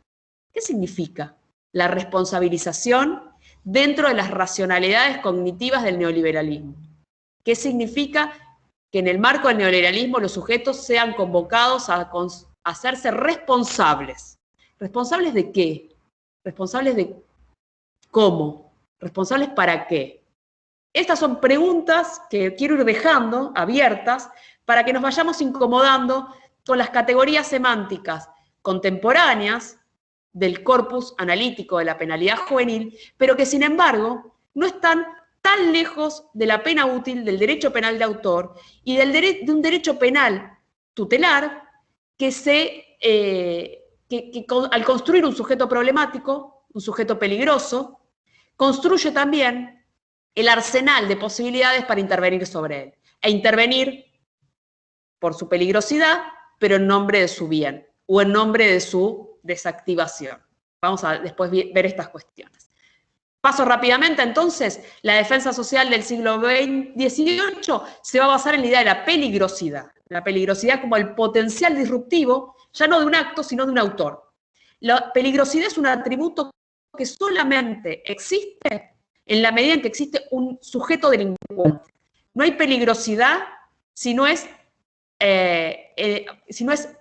¿Qué significa la responsabilización dentro de las racionalidades cognitivas del neoliberalismo? ¿Qué significa que en el marco del neoliberalismo los sujetos sean convocados a hacerse responsables? ¿Responsables de qué? ¿Responsables de cómo? ¿Responsables para qué? Estas son preguntas que quiero ir dejando abiertas para que nos vayamos incomodando con las categorías semánticas contemporáneas del corpus analítico de la penalidad juvenil, pero que sin embargo no están tan lejos de la pena útil, del derecho penal de autor y de un derecho penal tutelar que al construir un sujeto problemático, un sujeto peligroso, construye también el arsenal de posibilidades para intervenir sobre él. E intervenir por su peligrosidad, pero en nombre de su bien o en nombre de su desactivación. Vamos a después ver estas cuestiones. Paso rápidamente, entonces, la defensa social del siglo XVIII se va a basar en la idea de la peligrosidad como el potencial disruptivo, ya no de un acto, sino de un autor. La peligrosidad es un atributo que solamente existe en la medida en que existe un sujeto delincuente. No hay peligrosidad si no es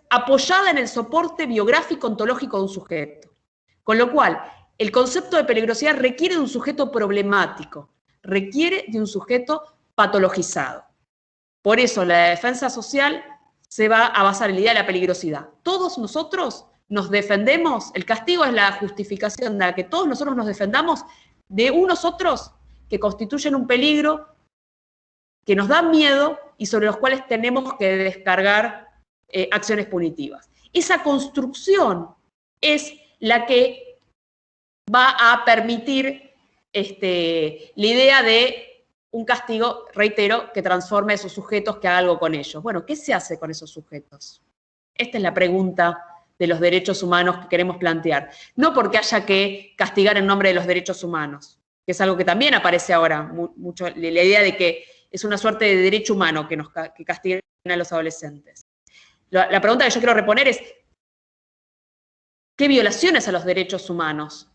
apoyada en el soporte biográfico ontológico de un sujeto. Con lo cual, el concepto de peligrosidad requiere de un sujeto problemático, requiere de un sujeto patologizado. Por eso la defensa social se va a basar en la idea de la peligrosidad. Todos nosotros nos defendemos, el castigo es la justificación de la que todos nosotros nos defendamos de unos otros que constituyen un peligro, que nos dan miedo y sobre los cuales tenemos que descargar acciones punitivas. Esa construcción es la que va a permitir la idea de un castigo, reitero, que transforme a esos sujetos, que haga algo con ellos. Bueno, ¿qué se hace con esos sujetos? Esta es la pregunta de los derechos humanos que queremos plantear. No porque haya que castigar en nombre de los derechos humanos, que es algo que también aparece ahora mucho, la idea de que es una suerte de derecho humano que castiguen a los adolescentes. La pregunta que yo quiero reponer es, ¿qué violaciones a los derechos humanos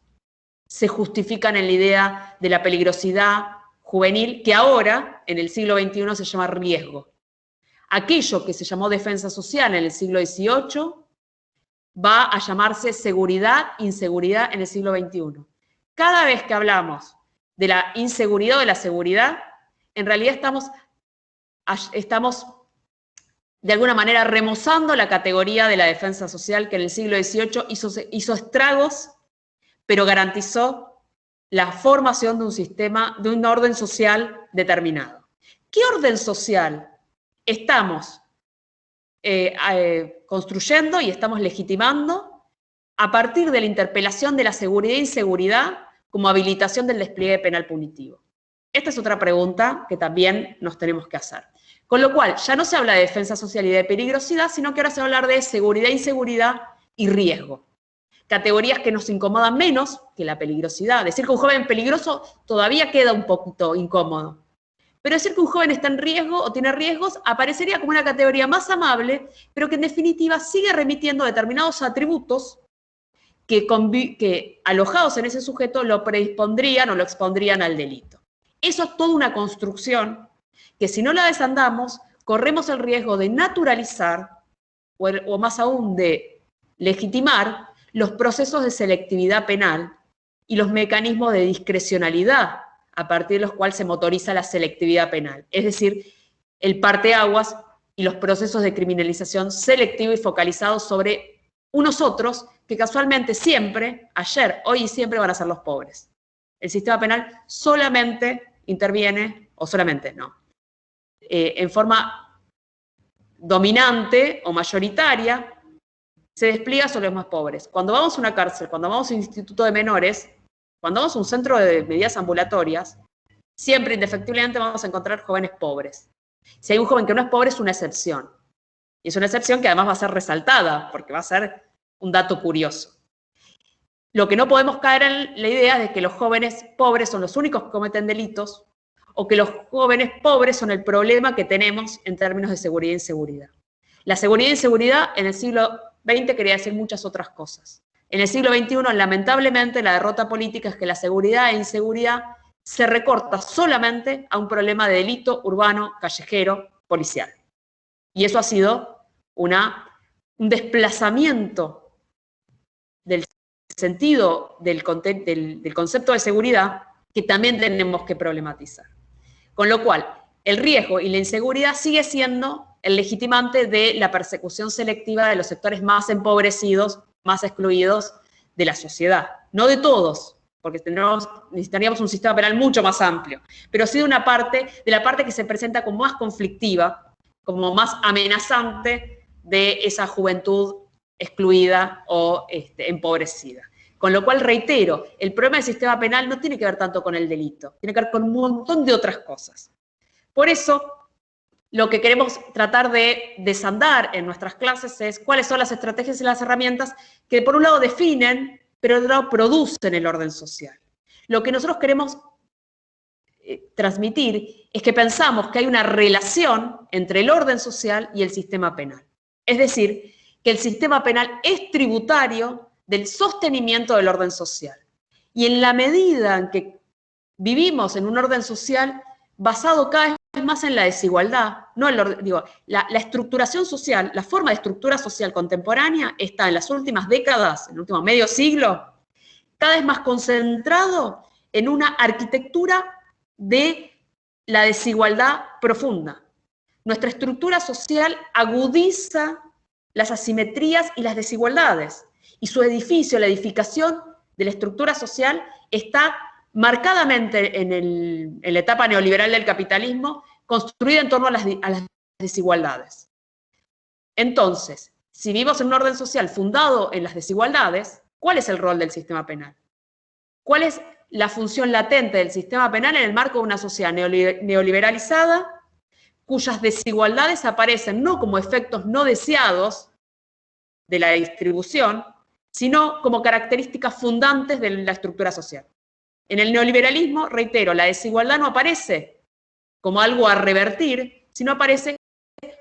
se justifican en la idea de la peligrosidad juvenil, que ahora, en el siglo XXI, se llama riesgo? Aquello que se llamó defensa social en el siglo XVIII va a llamarse seguridad, inseguridad en el siglo XXI. Cada vez que hablamos de la inseguridad o de la seguridad, en realidad estamos de alguna manera remozando la categoría de la defensa social que en el siglo XVIII hizo estragos, pero garantizó la formación de un sistema, de un orden social determinado. ¿Qué orden social estamos construyendo y estamos legitimando a partir de la interpelación de la seguridad e inseguridad como habilitación del despliegue penal punitivo? Esta es otra pregunta que también nos tenemos que hacer. Con lo cual, ya no se habla de defensa social y de peligrosidad, sino que ahora se va a hablar de seguridad, inseguridad y riesgo. Categorías que nos incomodan menos que la peligrosidad. Decir que un joven peligroso todavía queda un poquito incómodo. Pero decir que un joven está en riesgo o tiene riesgos aparecería como una categoría más amable, pero que en definitiva sigue remitiendo determinados atributos que alojados en ese sujeto lo predispondrían o lo expondrían al delito. Eso es toda una construcción que si no la desandamos, corremos el riesgo de naturalizar o más aún de legitimar los procesos de selectividad penal y los mecanismos de discrecionalidad a partir de los cuales se motoriza la selectividad penal. Es decir, el parteaguas y los procesos de criminalización selectivo y focalizados sobre unos otros que casualmente siempre, ayer, hoy y siempre van a ser los pobres. El sistema penal solamente interviene, o solamente no, en forma dominante o mayoritaria, se despliega sobre los más pobres. Cuando vamos a una cárcel, cuando vamos a un instituto de menores, cuando vamos a un centro de medidas ambulatorias, siempre indefectiblemente vamos a encontrar jóvenes pobres. Si hay un joven que no es pobre, es una excepción. Y es una excepción que además va a ser resaltada, porque va a ser un dato curioso. Lo que no podemos caer en la idea de que los jóvenes pobres son los únicos que cometen delitos, o que los jóvenes pobres son el problema que tenemos en términos de seguridad e inseguridad. La seguridad e inseguridad en el siglo XX quería decir muchas otras cosas. En el siglo XXI, lamentablemente, la derrota política es que la seguridad e inseguridad se recorta solamente a un problema de delito urbano, callejero, policial. Y eso ha sido un desplazamiento del sentido del concepto de seguridad que también tenemos que problematizar. Con lo cual, el riesgo y la inseguridad sigue siendo el legitimante de la persecución selectiva de los sectores más empobrecidos, más excluidos de la sociedad. No de todos, porque necesitaríamos un sistema penal mucho más amplio, pero sí de la parte que se presenta como más conflictiva, como más amenazante de esa juventud excluida o empobrecida. Con lo cual, reitero, el problema del sistema penal no tiene que ver tanto con el delito, tiene que ver con un montón de otras cosas. Por eso, lo que queremos tratar de desandar en nuestras clases es cuáles son las estrategias y las herramientas que por un lado definen, pero por otro lado producen el orden social. Lo que nosotros queremos transmitir es que pensamos que hay una relación entre el orden social y el sistema penal. Es decir, que el sistema penal es tributario del sostenimiento del orden social. Y en la medida en que vivimos en un orden social basado cada vez más en la desigualdad, no el orden, la estructuración social, la forma de estructura social contemporánea está en las últimas décadas, en el último medio siglo, cada vez más concentrado en una arquitectura de la desigualdad profunda. Nuestra estructura social agudiza las asimetrías y las desigualdades, y su edificio, la edificación de la estructura social, está marcadamente en la etapa neoliberal del capitalismo, construida en torno a las desigualdades. Entonces, si vivimos en un orden social fundado en las desigualdades, ¿cuál es el rol del sistema penal? ¿Cuál es la función latente del sistema penal en el marco de una sociedad neoliberalizada, cuyas desigualdades aparecen no como efectos no deseados de la distribución, sino como características fundantes de la estructura social? En el neoliberalismo, reitero, la desigualdad no aparece como algo a revertir, sino aparece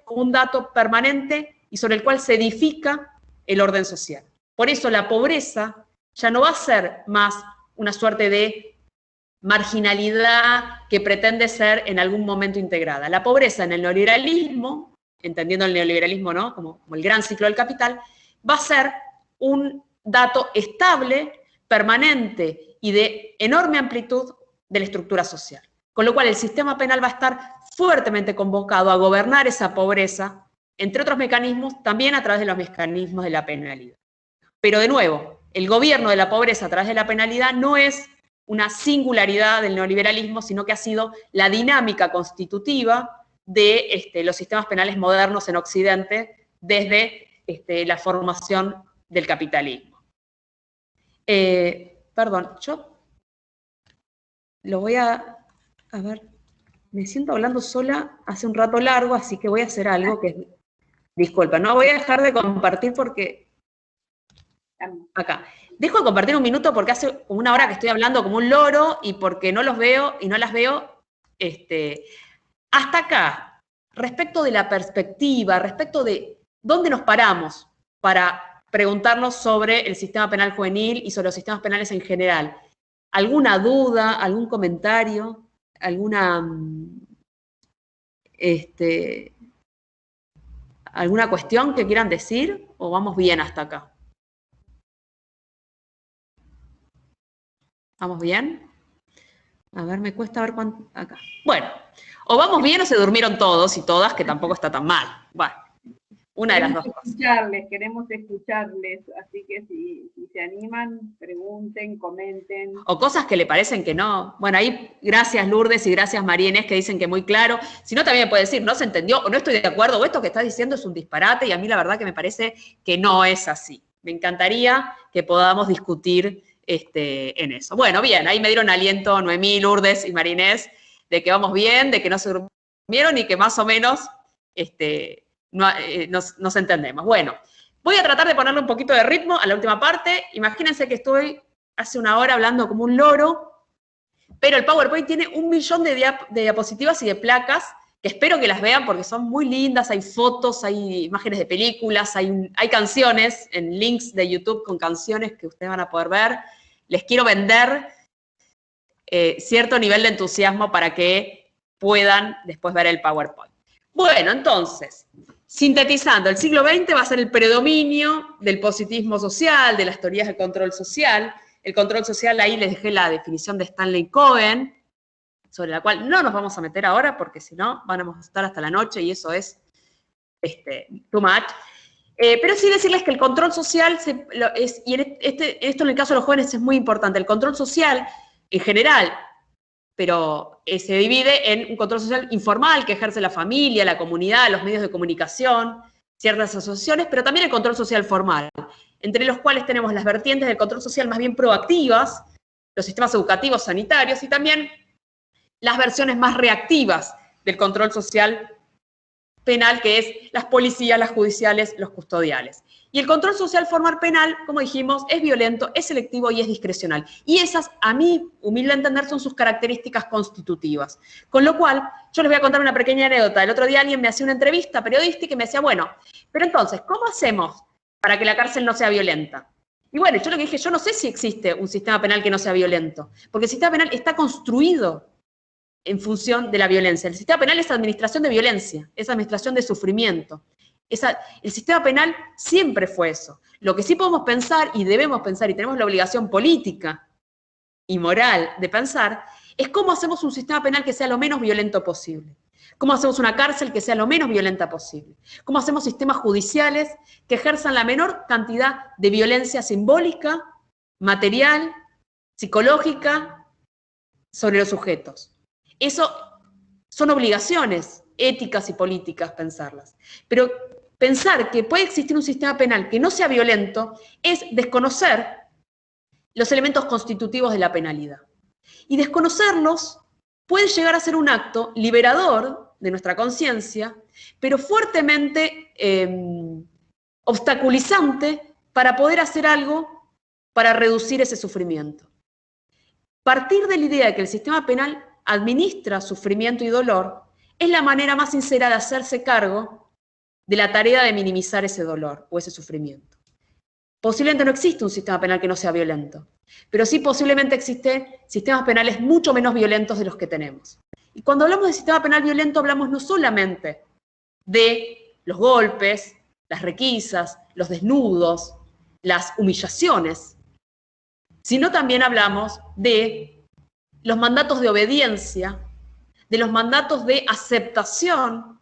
como un dato permanente y sobre el cual se edifica el orden social. Por eso la pobreza ya no va a ser más una suerte de marginalidad que pretende ser en algún momento integrada. La pobreza en el neoliberalismo, entendiendo el neoliberalismo, ¿no?, como el gran ciclo del capital, va a ser un dato estable, permanente y de enorme amplitud de la estructura social. Con lo cual el sistema penal va a estar fuertemente convocado a gobernar esa pobreza, entre otros mecanismos, también a través de los mecanismos de la penalidad. Pero de nuevo, el gobierno de la pobreza a través de la penalidad no es una singularidad del neoliberalismo, sino que ha sido la dinámica constitutiva de los sistemas penales modernos en Occidente desde la formación del capitalismo. Perdón, yo lo voy a ver, me siento hablando sola hace un rato largo, así que voy a hacer algo que, disculpa, no voy a dejar de compartir porque, acá, dejo de compartir un minuto porque hace una hora que estoy hablando como un loro y porque no los veo y no las veo, hasta acá, respecto de la perspectiva, respecto de dónde nos paramos para preguntarnos sobre el sistema penal juvenil y sobre los sistemas penales en general. ¿Alguna duda, algún comentario, alguna cuestión que quieran decir o vamos bien hasta acá? ¿Vamos bien? A ver, me cuesta ver cuánto acá. Bueno, o vamos bien o se durmieron todos y todas, que tampoco está tan mal. Bueno, una de las dos cosas. Queremos escucharles, así que si se animan, pregunten, comenten. O cosas que le parecen que no. Bueno, ahí gracias Lourdes y gracias María Inés que dicen que muy claro. Si no, también me puede decir, no se entendió, o no estoy de acuerdo, o esto que estás diciendo es un disparate, y a mí la verdad que me parece que no es así. Me encantaría que podamos discutir en eso. Bueno, bien, ahí me dieron aliento Noemí, Lourdes y María Inés de que vamos bien, de que no se durmieron y que más o menos nos entendemos. Bueno, voy a tratar de ponerle un poquito de ritmo a la última parte. Imagínense que estoy hace una hora hablando como un loro, pero el PowerPoint tiene 1.000.000 de diapositivas y de placas, que espero que las vean porque son muy lindas, hay fotos, hay imágenes de películas, hay canciones en links de YouTube con canciones que ustedes van a poder ver. Les quiero vender cierto nivel de entusiasmo para que puedan después ver el PowerPoint. Bueno, entonces, sintetizando, el siglo XX va a ser el predominio del positivismo social, de las teorías del control social. El control social, ahí les dejé la definición de Stanley Cohen, sobre la cual no nos vamos a meter ahora, porque si no, vamos a estar hasta la noche, y eso es too much. Pero sí decirles que el control social, y esto en el caso de los jóvenes es muy importante, el control social en general, pero se divide en un control social informal que ejerce la familia, la comunidad, los medios de comunicación, ciertas asociaciones, pero también el control social formal, entre los cuales tenemos las vertientes del control social más bien proactivas, los sistemas educativos, sanitarios, y también las versiones más reactivas del control social penal, que es las policías, las judiciales, los custodiales. Y el control social formal penal, como dijimos, es violento, es selectivo y es discrecional. Y esas, a mi humilde entender, son sus características constitutivas. Con lo cual, yo les voy a contar una pequeña anécdota. El otro día alguien me hacía una entrevista periodística y me decía, bueno, pero entonces, ¿cómo hacemos para que la cárcel no sea violenta? Y bueno, yo lo que dije, yo no sé si existe un sistema penal que no sea violento, porque el sistema penal está construido en función de la violencia. El sistema penal es administración de violencia, es administración de sufrimiento. El sistema penal siempre fue eso. Lo que sí podemos pensar y debemos pensar, y tenemos la obligación política y moral de pensar, es cómo hacemos un sistema penal que sea lo menos violento posible. Cómo hacemos una cárcel que sea lo menos violenta posible. Cómo hacemos sistemas judiciales que ejerzan la menor cantidad de violencia simbólica, material, psicológica sobre los sujetos. Eso son obligaciones éticas y políticas pensarlas. Pero pensar que puede existir un sistema penal que no sea violento es desconocer los elementos constitutivos de la penalidad. Y desconocerlos puede llegar a ser un acto liberador de nuestra conciencia, pero fuertemente obstaculizante para poder hacer algo para reducir ese sufrimiento. Partir de la idea de que el sistema penal administra sufrimiento y dolor es la manera más sincera de hacerse cargo de la tarea de minimizar ese dolor o ese sufrimiento. Posiblemente no existe un sistema penal que no sea violento, pero sí posiblemente existen sistemas penales mucho menos violentos de los que tenemos. Y cuando hablamos de sistema penal violento hablamos no solamente de los golpes, las requisas, los desnudos, las humillaciones, sino también hablamos de los mandatos de obediencia, de los mandatos de aceptación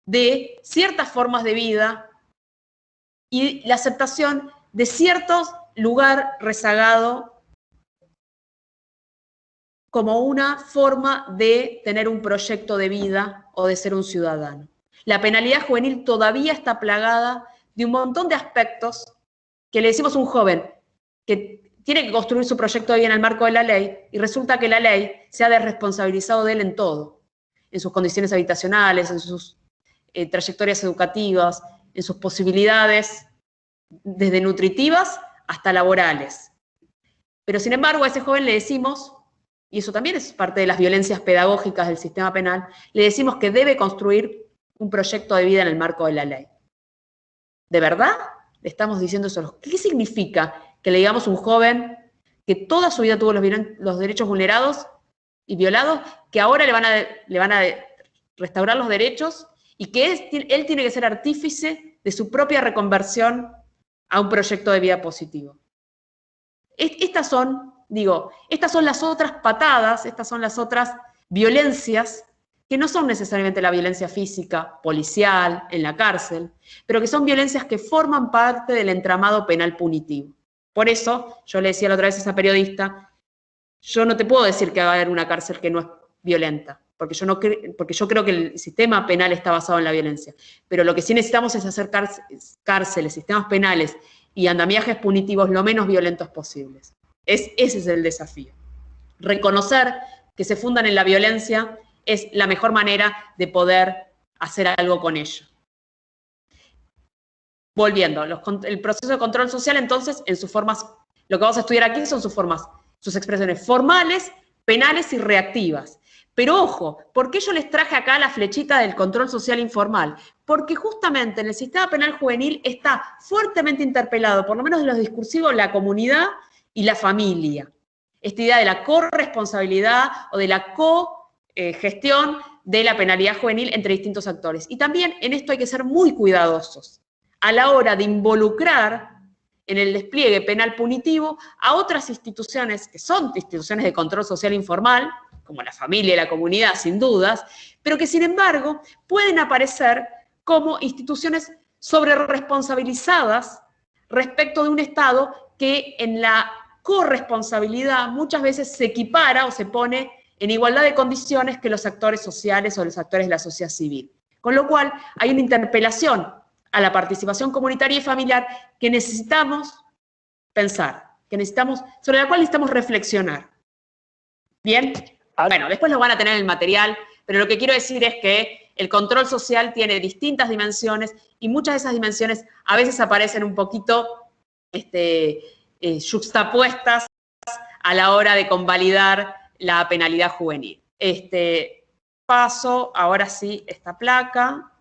de ciertas formas de vida y la aceptación de cierto lugar rezagado como una forma de tener un proyecto de vida o de ser un ciudadano. La penalidad juvenil todavía está plagada de un montón de aspectos que le decimos a un joven que tiene que construir su proyecto de vida en el marco de la ley y resulta que la ley se ha desresponsabilizado de él en todo, en sus condiciones habitacionales, en sus trayectorias educativas, en sus posibilidades desde nutritivas hasta laborales. Pero sin embargo a ese joven le decimos, y eso también es parte de las violencias pedagógicas del sistema penal, le decimos que debe construir un proyecto de vida en el marco de la ley. ¿De verdad le estamos diciendo eso? ¿Qué significa que le digamos a un joven que toda su vida tuvo los derechos vulnerados y violados, que ahora le van a restaurar los derechos y que él tiene que ser artífice de su propia reconversión a un proyecto de vida positivo? Estas son las otras patadas, estas son las otras violencias que no son necesariamente la violencia física, policial, en la cárcel, pero que son violencias que forman parte del entramado penal punitivo. Por eso, yo le decía la otra vez a esa periodista, yo no te puedo decir que va a haber una cárcel que no es violenta, porque yo creo que el sistema penal está basado en la violencia. Pero lo que sí necesitamos es hacer cárceles, sistemas penales y andamiajes punitivos lo menos violentos posibles. Ese es el desafío. Reconocer que se fundan en la violencia es la mejor manera de poder hacer algo con ello. Volviendo, el proceso de control social, entonces, en sus formas, lo que vamos a estudiar aquí son sus expresiones formales, penales y reactivas. Pero ojo, ¿por qué yo les traje acá la flechita del control social informal? Porque justamente en el sistema penal juvenil está fuertemente interpelado, por lo menos en los discursivos, la comunidad y la familia. Esta idea de la corresponsabilidad o de la cogestión de la penalidad juvenil entre distintos actores. Y también en esto hay que ser muy cuidadosos a la hora de involucrar en el despliegue penal punitivo a otras instituciones que son instituciones de control social informal, como la familia y la comunidad, sin dudas, pero que sin embargo pueden aparecer como instituciones sobreresponsabilizadas respecto de un Estado que en la corresponsabilidad muchas veces se equipara o se pone en igualdad de condiciones que los actores sociales o los actores de la sociedad civil. Con lo cual hay una interpelación a la participación comunitaria y familiar que necesitamos pensar, sobre la cual necesitamos reflexionar. ¿Bien? Bueno, después lo van a tener en el material, pero lo que quiero decir es que el control social tiene distintas dimensiones y muchas de esas dimensiones a veces aparecen un poquito yuxtapuestas a la hora de convalidar la penalidad juvenil. Paso, ahora sí, esta placa.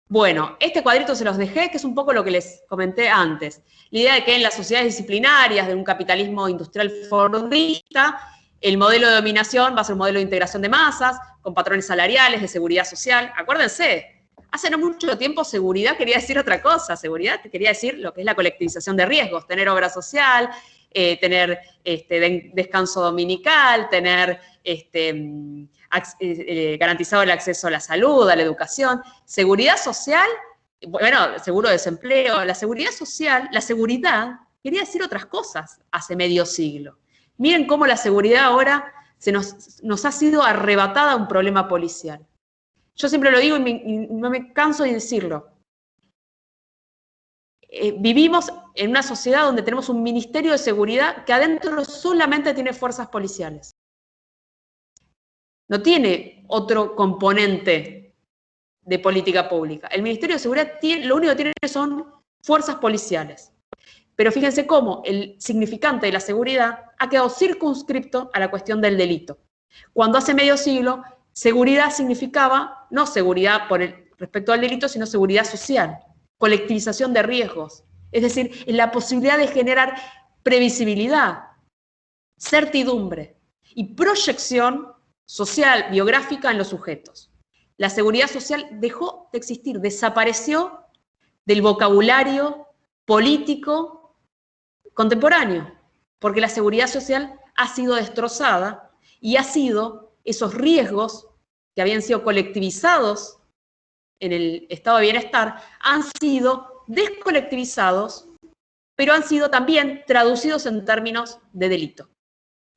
Bueno, este cuadrito se los dejé, que es un poco lo que les comenté antes. La idea de que en las sociedades disciplinarias de un capitalismo industrial fordista, el modelo de dominación va a ser un modelo de integración de masas, con patrones salariales, de seguridad social. Acuérdense, hace no mucho tiempo seguridad quería decir otra cosa. Seguridad quería decir lo que es la colectivización de riesgos, tener obra social, tener descanso dominical, tener garantizado el acceso a la salud, a la educación. Seguridad social, bueno, seguro de desempleo. La seguridad social, la seguridad quería decir otras cosas hace medio siglo. Miren cómo la seguridad ahora nos ha sido arrebatada a un problema policial. Yo siempre lo digo y no me canso de decirlo. Vivimos en una sociedad donde tenemos un ministerio de seguridad que adentro solamente tiene fuerzas policiales. No tiene otro componente de política pública. El Ministerio de Seguridad lo único que tiene son fuerzas policiales. Pero fíjense cómo el significante de la seguridad ha quedado circunscripto a la cuestión del delito. Cuando hace medio siglo, seguridad significaba no seguridad respecto al delito, sino seguridad social, colectivización de riesgos. Es decir, la posibilidad de generar previsibilidad, certidumbre y proyección social, biográfica en los sujetos. La seguridad social dejó de existir, desapareció del vocabulario político contemporáneo, porque la seguridad social ha sido destrozada y ha sido esos riesgos que habían sido colectivizados en el estado de bienestar, han sido descolectivizados, pero han sido también traducidos en términos de delito.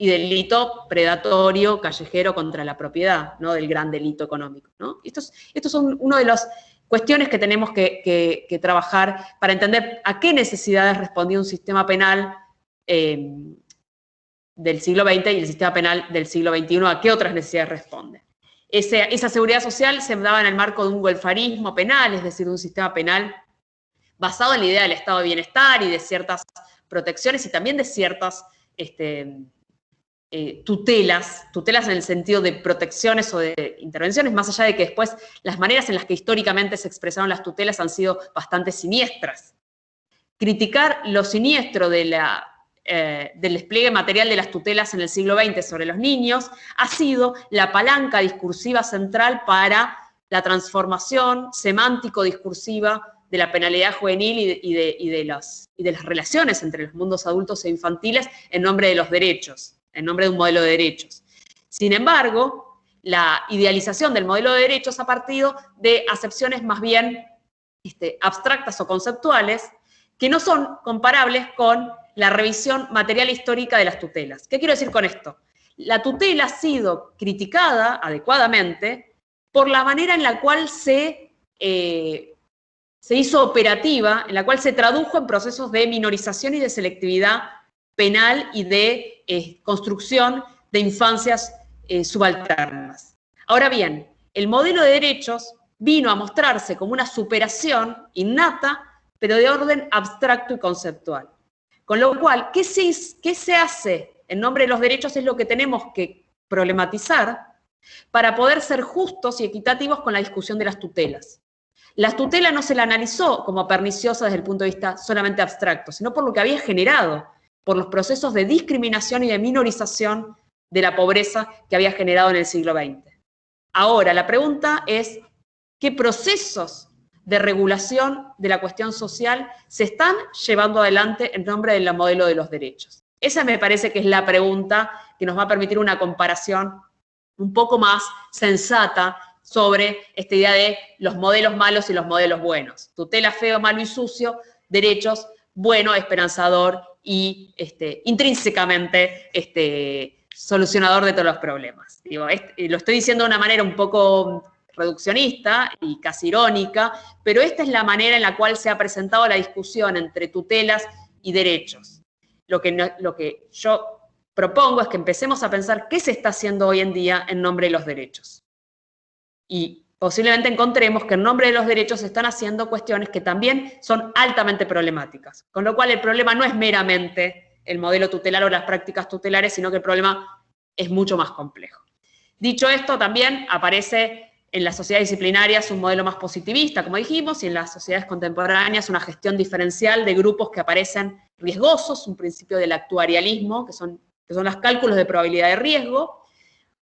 Y delito predatorio, callejero contra la propiedad, no del gran delito económico, ¿no? Estos son una de las cuestiones que tenemos que trabajar para entender a qué necesidades respondía un sistema penal del siglo XX y el sistema penal del siglo XXI, a qué otras necesidades responde. Esa seguridad social se daba en el marco de un welfarismo penal, es decir, de un sistema penal basado en la idea del estado de bienestar y de ciertas protecciones y también de ciertas tutelas en el sentido de protecciones o de intervenciones, más allá de que después las maneras en las que históricamente se expresaron las tutelas han sido bastante siniestras. Criticar lo siniestro del despliegue material de las tutelas en el siglo XX sobre los niños ha sido la palanca discursiva central para la transformación semántico-discursiva de la penalidad juvenil y de las relaciones entre los mundos adultos e infantiles en nombre de los derechos, en nombre de un modelo de derechos. Sin embargo, la idealización del modelo de derechos ha partido de acepciones más bien abstractas o conceptuales que no son comparables con la revisión material histórica de las tutelas. ¿Qué quiero decir con esto? La tutela ha sido criticada adecuadamente por la manera en la cual se hizo operativa, en la cual se tradujo en procesos de minorización y de selectividad penal y de construcción de infancias subalternas. Ahora bien, el modelo de derechos vino a mostrarse como una superación innata, pero de orden abstracto y conceptual. Con lo cual, ¿qué se hace en nombre de los derechos? Es lo que tenemos que problematizar para poder ser justos y equitativos con la discusión de las tutelas. La tutela no se la analizó como perniciosa desde el punto de vista solamente abstracto, sino por lo que había generado, por los procesos de discriminación y de minorización de la pobreza que había generado en el siglo XX. Ahora, la pregunta es, ¿qué procesos de regulación de la cuestión social se están llevando adelante en nombre del modelo de los derechos? Esa me parece que es la pregunta que nos va a permitir una comparación un poco más sensata sobre esta idea de los modelos malos y los modelos buenos. Tutela feo, malo y sucio, derechos bueno, esperanzador y intrínsecamente solucionador de todos los problemas. Digo, lo estoy diciendo de una manera un poco reduccionista y casi irónica, pero esta es la manera en la cual se ha presentado la discusión entre tutelas y derechos. Lo que yo propongo es que empecemos a pensar qué se está haciendo hoy en día en nombre de los derechos. Y posiblemente encontremos que en nombre de los derechos se están haciendo cuestiones que también son altamente problemáticas. Con lo cual el problema no es meramente el modelo tutelar o las prácticas tutelares, sino que el problema es mucho más complejo. Dicho esto, también aparece en las sociedades disciplinarias un modelo más positivista, como dijimos, y en las sociedades contemporáneas una gestión diferencial de grupos que aparecen riesgosos, un principio del actuarialismo, que son los cálculos de probabilidad de riesgo,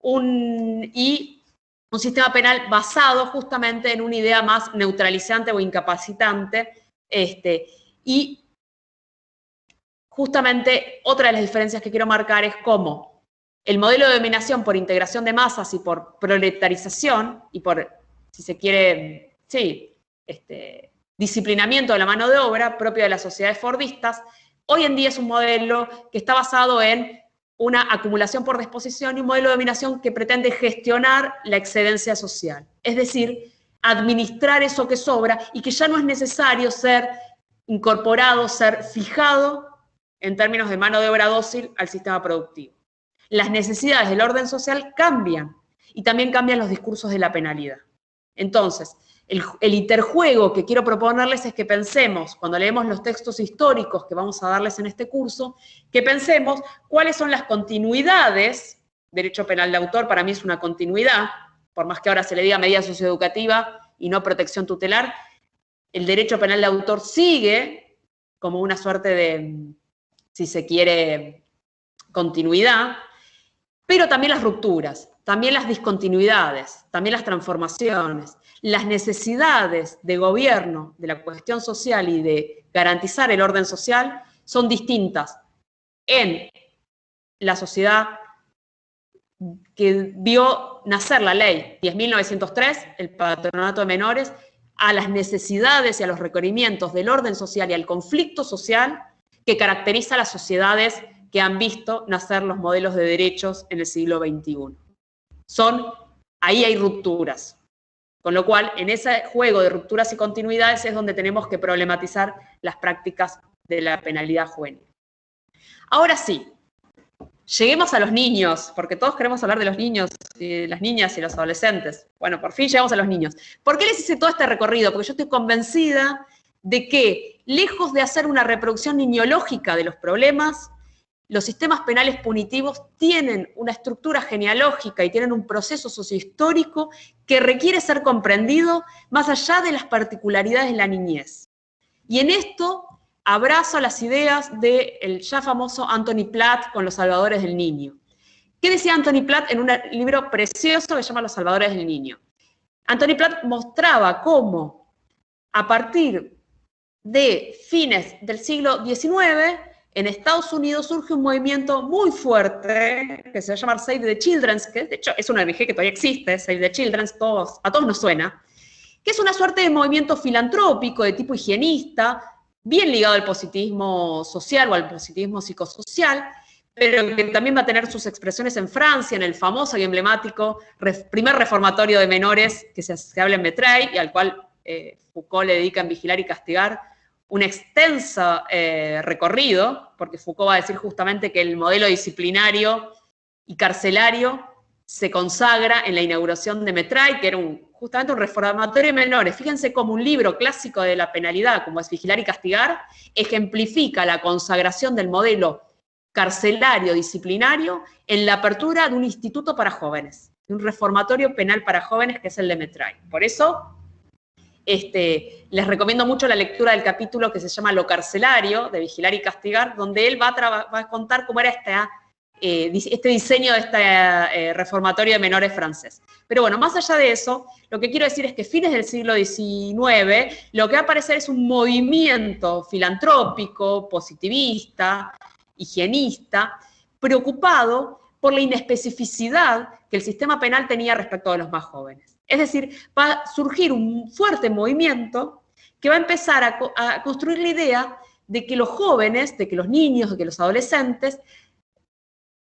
y un sistema penal basado justamente en una idea más neutralizante o incapacitante, y justamente otra de las diferencias que quiero marcar es cómo el modelo de dominación por integración de masas y por proletarización y por, si se quiere, sí, disciplinamiento de la mano de obra propio de las sociedades fordistas, hoy en día es un modelo que está basado en una acumulación por disposición y un modelo de dominación que pretende gestionar la excedencia social. Es decir, administrar eso que sobra y que ya no es necesario ser incorporado, ser fijado en términos de mano de obra dócil al sistema productivo. Las necesidades del orden social cambian y también cambian los discursos de la penalidad. Entonces, el interjuego que quiero proponerles es que pensemos, cuando leemos los textos históricos que vamos a darles en este curso, que pensemos cuáles son las continuidades. Derecho penal de autor para mí es una continuidad, por más que ahora se le diga medida socioeducativa y no protección tutelar, el derecho penal de autor sigue como una suerte de, si se quiere, continuidad, pero también las rupturas, también las discontinuidades, también las transformaciones, las necesidades de gobierno de la cuestión social y de garantizar el orden social son distintas en la sociedad que vio nacer la ley 10.903, el patronato de menores, a las necesidades y a los requerimientos del orden social y al conflicto social que caracteriza a las sociedades que han visto nacer los modelos de derechos en el siglo XXI. Ahí hay rupturas. Con lo cual, en ese juego de rupturas y continuidades es donde tenemos que problematizar las prácticas de la penalidad juvenil. Ahora sí, lleguemos a los niños, porque todos queremos hablar de los niños, y las niñas y los adolescentes. Bueno, por fin llegamos a los niños. ¿Por qué les hice todo este recorrido? Porque yo estoy convencida de que, lejos de hacer una reproducción niñológica de los problemas, los sistemas penales punitivos tienen una estructura genealógica y tienen un proceso sociohistórico que requiere ser comprendido más allá de las particularidades de la niñez. Y en esto abrazo las ideas del ya famoso Anthony Platt con Los Salvadores del Niño. ¿Qué decía Anthony Platt en un libro precioso que se llama Los Salvadores del Niño? Anthony Platt mostraba cómo, a partir de fines del siglo XIX, en Estados Unidos surge un movimiento muy fuerte que se va a llamar Save the Children, que de hecho es una ONG que todavía existe, Save the Children, a todos nos suena, que es una suerte de movimiento filantrópico de tipo higienista, bien ligado al positivismo social o al positivismo psicosocial, pero que también va a tener sus expresiones en Francia, en el famoso y emblemático primer reformatorio de menores que se habla en Mettray, y al cual Foucault le dedica en Vigilar y Castigar un extenso recorrido, porque Foucault va a decir justamente que el modelo disciplinario y carcelario se consagra en la inauguración de Mettray, que era justamente un reformatorio de menores. Fíjense cómo un libro clásico de la penalidad, como es Vigilar y Castigar, ejemplifica la consagración del modelo carcelario disciplinario en la apertura de un instituto para jóvenes, de un reformatorio penal para jóvenes que es el de Mettray. Por eso les recomiendo mucho la lectura del capítulo que se llama Lo carcelario, de Vigilar y Castigar, donde él va a contar cómo era este diseño de este reformatorio de menores francés. Pero bueno, más allá de eso, lo que quiero decir es que fines del siglo XIX, lo que va a aparecer es un movimiento filantrópico, positivista, higienista, preocupado por la inespecificidad que el sistema penal tenía respecto a los más jóvenes. Es decir, va a surgir un fuerte movimiento que va a empezar a construir la idea de que los jóvenes, de que los niños, de que los adolescentes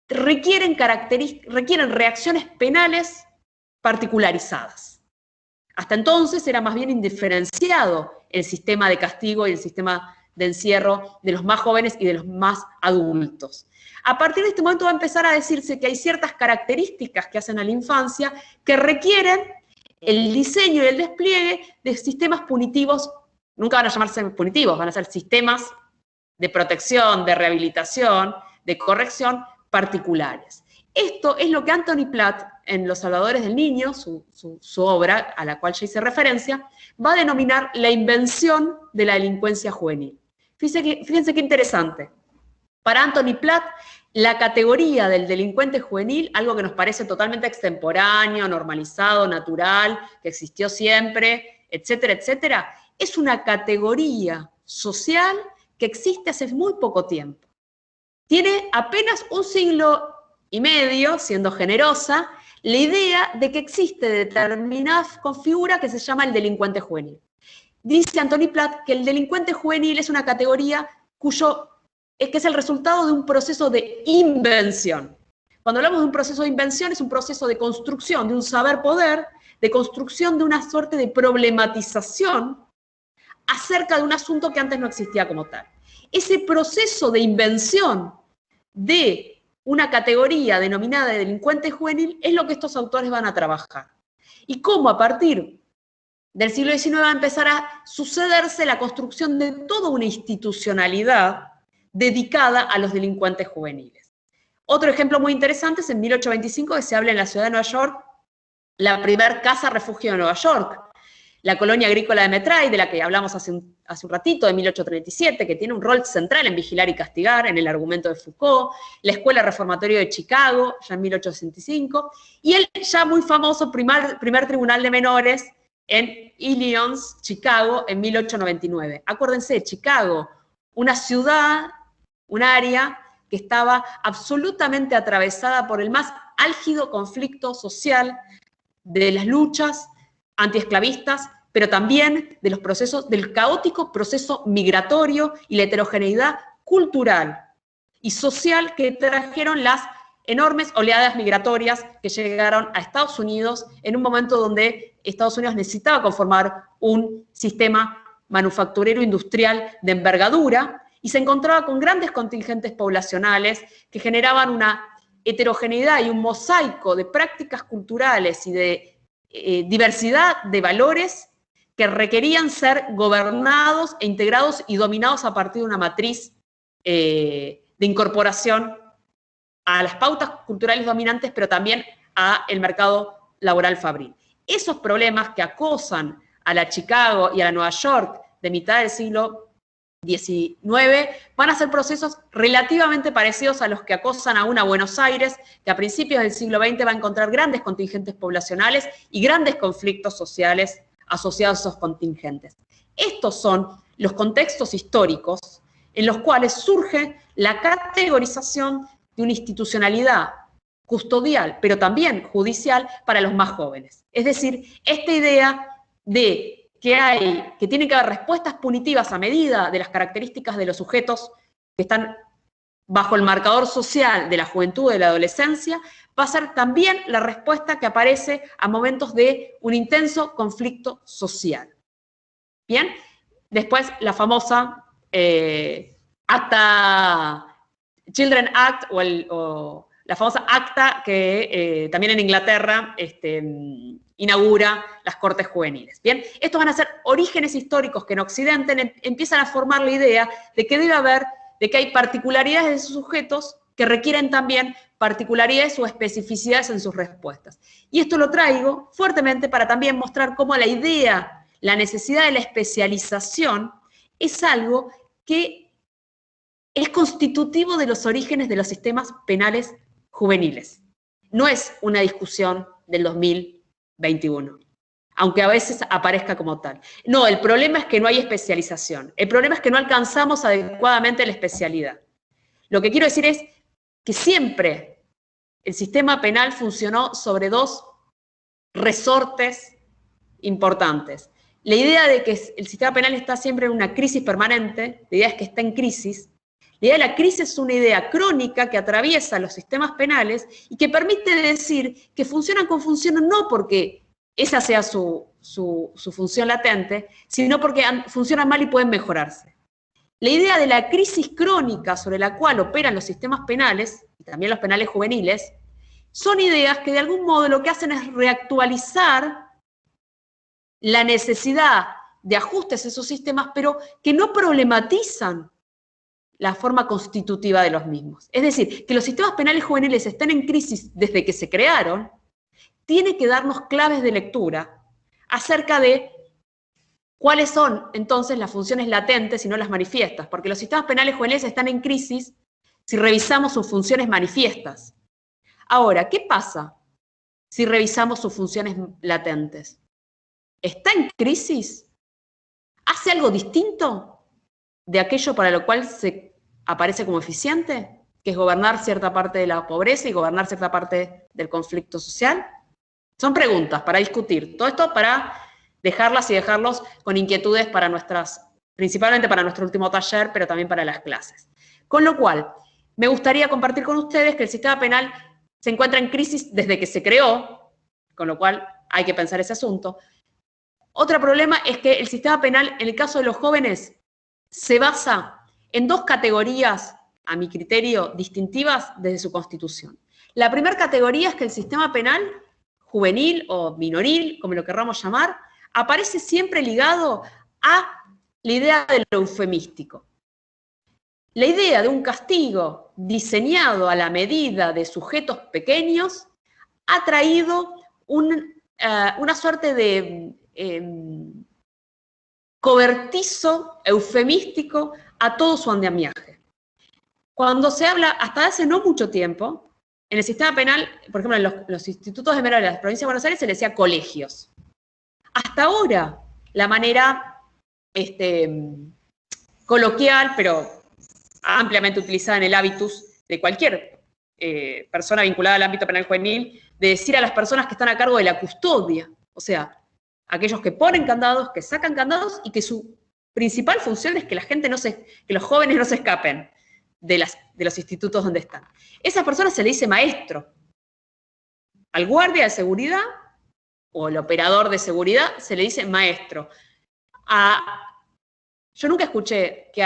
requieren reacciones penales particularizadas. Hasta entonces era más bien indiferenciado el sistema de castigo y el sistema de encierro de los más jóvenes y de los más adultos. A partir de este momento va a empezar a decirse que hay ciertas características que hacen a la infancia que requieren el diseño y el despliegue de sistemas punitivos. Nunca van a llamarse punitivos, van a ser sistemas de protección, de rehabilitación, de corrección particulares. Esto es lo que Anthony Platt, en Los Salvadores del Niño, su obra a la cual ya hice referencia, va a denominar la invención de la delincuencia juvenil. Fíjense qué interesante. Para Anthony Platt, la categoría del delincuente juvenil, algo que nos parece totalmente extemporáneo, normalizado, natural, que existió siempre, etcétera, etcétera, es una categoría social que existe hace muy poco tiempo. Tiene apenas un siglo y medio, siendo generosa, la idea de que existe determinada configura que se llama el delincuente juvenil. Dice Anthony Platt que el delincuente juvenil es una categoría que es el resultado de un proceso de invención. Cuando hablamos de un proceso de invención, es un proceso de construcción de un saber-poder, de construcción de una suerte de problematización acerca de un asunto que antes no existía como tal. Ese proceso de invención de una categoría denominada de delincuente juvenil es lo que estos autores van a trabajar. Y cómo a partir del siglo XIX va a empezar a sucederse la construcción de toda una institucionalidad dedicada a los delincuentes juveniles. Otro ejemplo muy interesante es en 1825, que se habla en la ciudad de Nueva York, la primer casa refugio de Nueva York, la colonia agrícola de Metrailles, de la que hablamos hace un ratito, de 1837, que tiene un rol central en vigilar y castigar, en el argumento de Foucault, la Escuela Reformatoria de Chicago, ya en 1865, y el ya muy famoso primer tribunal de menores en Illinois, Chicago, en 1899. Acuérdense, Chicago, una ciudad, un área que estaba absolutamente atravesada por el más álgido conflicto social de las luchas antiesclavistas, pero también de los procesos, del caótico proceso migratorio y la heterogeneidad cultural y social que trajeron las enormes oleadas migratorias que llegaron a Estados Unidos en un momento donde Estados Unidos necesitaba conformar un sistema manufacturero industrial de envergadura y se encontraba con grandes contingentes poblacionales que generaban una heterogeneidad y un mosaico de prácticas culturales y de diversidad de valores que requerían ser gobernados e integrados y dominados a partir de una matriz de incorporación a las pautas culturales dominantes, pero también al mercado laboral fabril. Esos problemas que acosan a la Chicago y a la Nueva York de mitad del siglo XIX van a ser procesos relativamente parecidos a los que acosan a una Buenos Aires, que a principios del siglo XX va a encontrar grandes contingentes poblacionales y grandes conflictos sociales asociados a esos contingentes. Estos son los contextos históricos en los cuales surge la categorización de una institucionalidad custodial, pero también judicial para los más jóvenes. Es decir, esta idea de que tiene que haber respuestas punitivas a medida de las características de los sujetos que están bajo el marcador social de la juventud y de la adolescencia, va a ser también la respuesta que aparece a momentos de un intenso conflicto social. Bien, después la famosa Acta, Children Act, o la famosa Acta que también en Inglaterra inaugura las cortes juveniles. Bien, estos van a ser orígenes históricos que en Occidente empiezan a formar la idea de que de que hay particularidades de sus sujetos que requieren también particularidades o especificidades en sus respuestas. Y esto lo traigo fuertemente para también mostrar cómo la idea, la necesidad de la especialización es algo que es constitutivo de los orígenes de los sistemas penales juveniles. No es una discusión del 2021, aunque a veces aparezca como tal. No, el problema es que no hay especialización. El problema es que no alcanzamos adecuadamente la especialidad. Lo que quiero decir es que siempre el sistema penal funcionó sobre dos resortes importantes. La idea de que el sistema penal está siempre en una crisis permanente, la idea es que está en crisis. La idea de la crisis es una idea crónica que atraviesa los sistemas penales y que permite decir que funcionan como funcionan no porque esa sea su función latente, sino porque funcionan mal y pueden mejorarse. La idea de la crisis crónica sobre la cual operan los sistemas penales, y también los penales juveniles, son ideas que de algún modo lo que hacen es reactualizar la necesidad de ajustes a esos sistemas, pero que no problematizan la forma constitutiva de los mismos. Es decir, que los sistemas penales juveniles estén en crisis desde que se crearon, tiene que darnos claves de lectura acerca de cuáles son entonces las funciones latentes y no las manifiestas, porque los sistemas penales juveniles están en crisis si revisamos sus funciones manifiestas. Ahora, ¿qué pasa si revisamos sus funciones latentes? ¿Está en crisis? ¿Hace algo distinto de aquello para lo cual se aparece como eficiente, que es gobernar cierta parte de la pobreza y gobernar cierta parte del conflicto social? Son preguntas para discutir. Todo esto para dejarlas y dejarlos con inquietudes para principalmente para nuestro último taller, pero también para las clases. Con lo cual, me gustaría compartir con ustedes que el sistema penal se encuentra en crisis desde que se creó, con lo cual hay que pensar ese asunto. Otro problema es que el sistema penal, en el caso de los jóvenes, se basa en dos categorías, a mi criterio, distintivas desde su constitución. La primera categoría es que el sistema penal juvenil o minoril, como lo querramos llamar, aparece siempre ligado a la idea de lo eufemístico. La idea de un castigo diseñado a la medida de sujetos pequeños ha traído una suerte de cobertizo eufemístico a todo su andamiaje. Cuando se habla, hasta hace no mucho tiempo, en el sistema penal, por ejemplo, en los institutos de menores de la provincia de Buenos Aires se les decía colegios. Hasta ahora, la manera coloquial, pero ampliamente utilizada en el hábitus de cualquier persona vinculada al ámbito penal juvenil, de decir a las personas que están a cargo de la custodia, o sea, aquellos que ponen candados, que sacan candados y que su principal función es que la gente que los jóvenes no se escapen de los institutos donde están. Esas personas se le dice maestro. Al guardia de seguridad o el operador de seguridad se le dice maestro. Yo nunca escuché que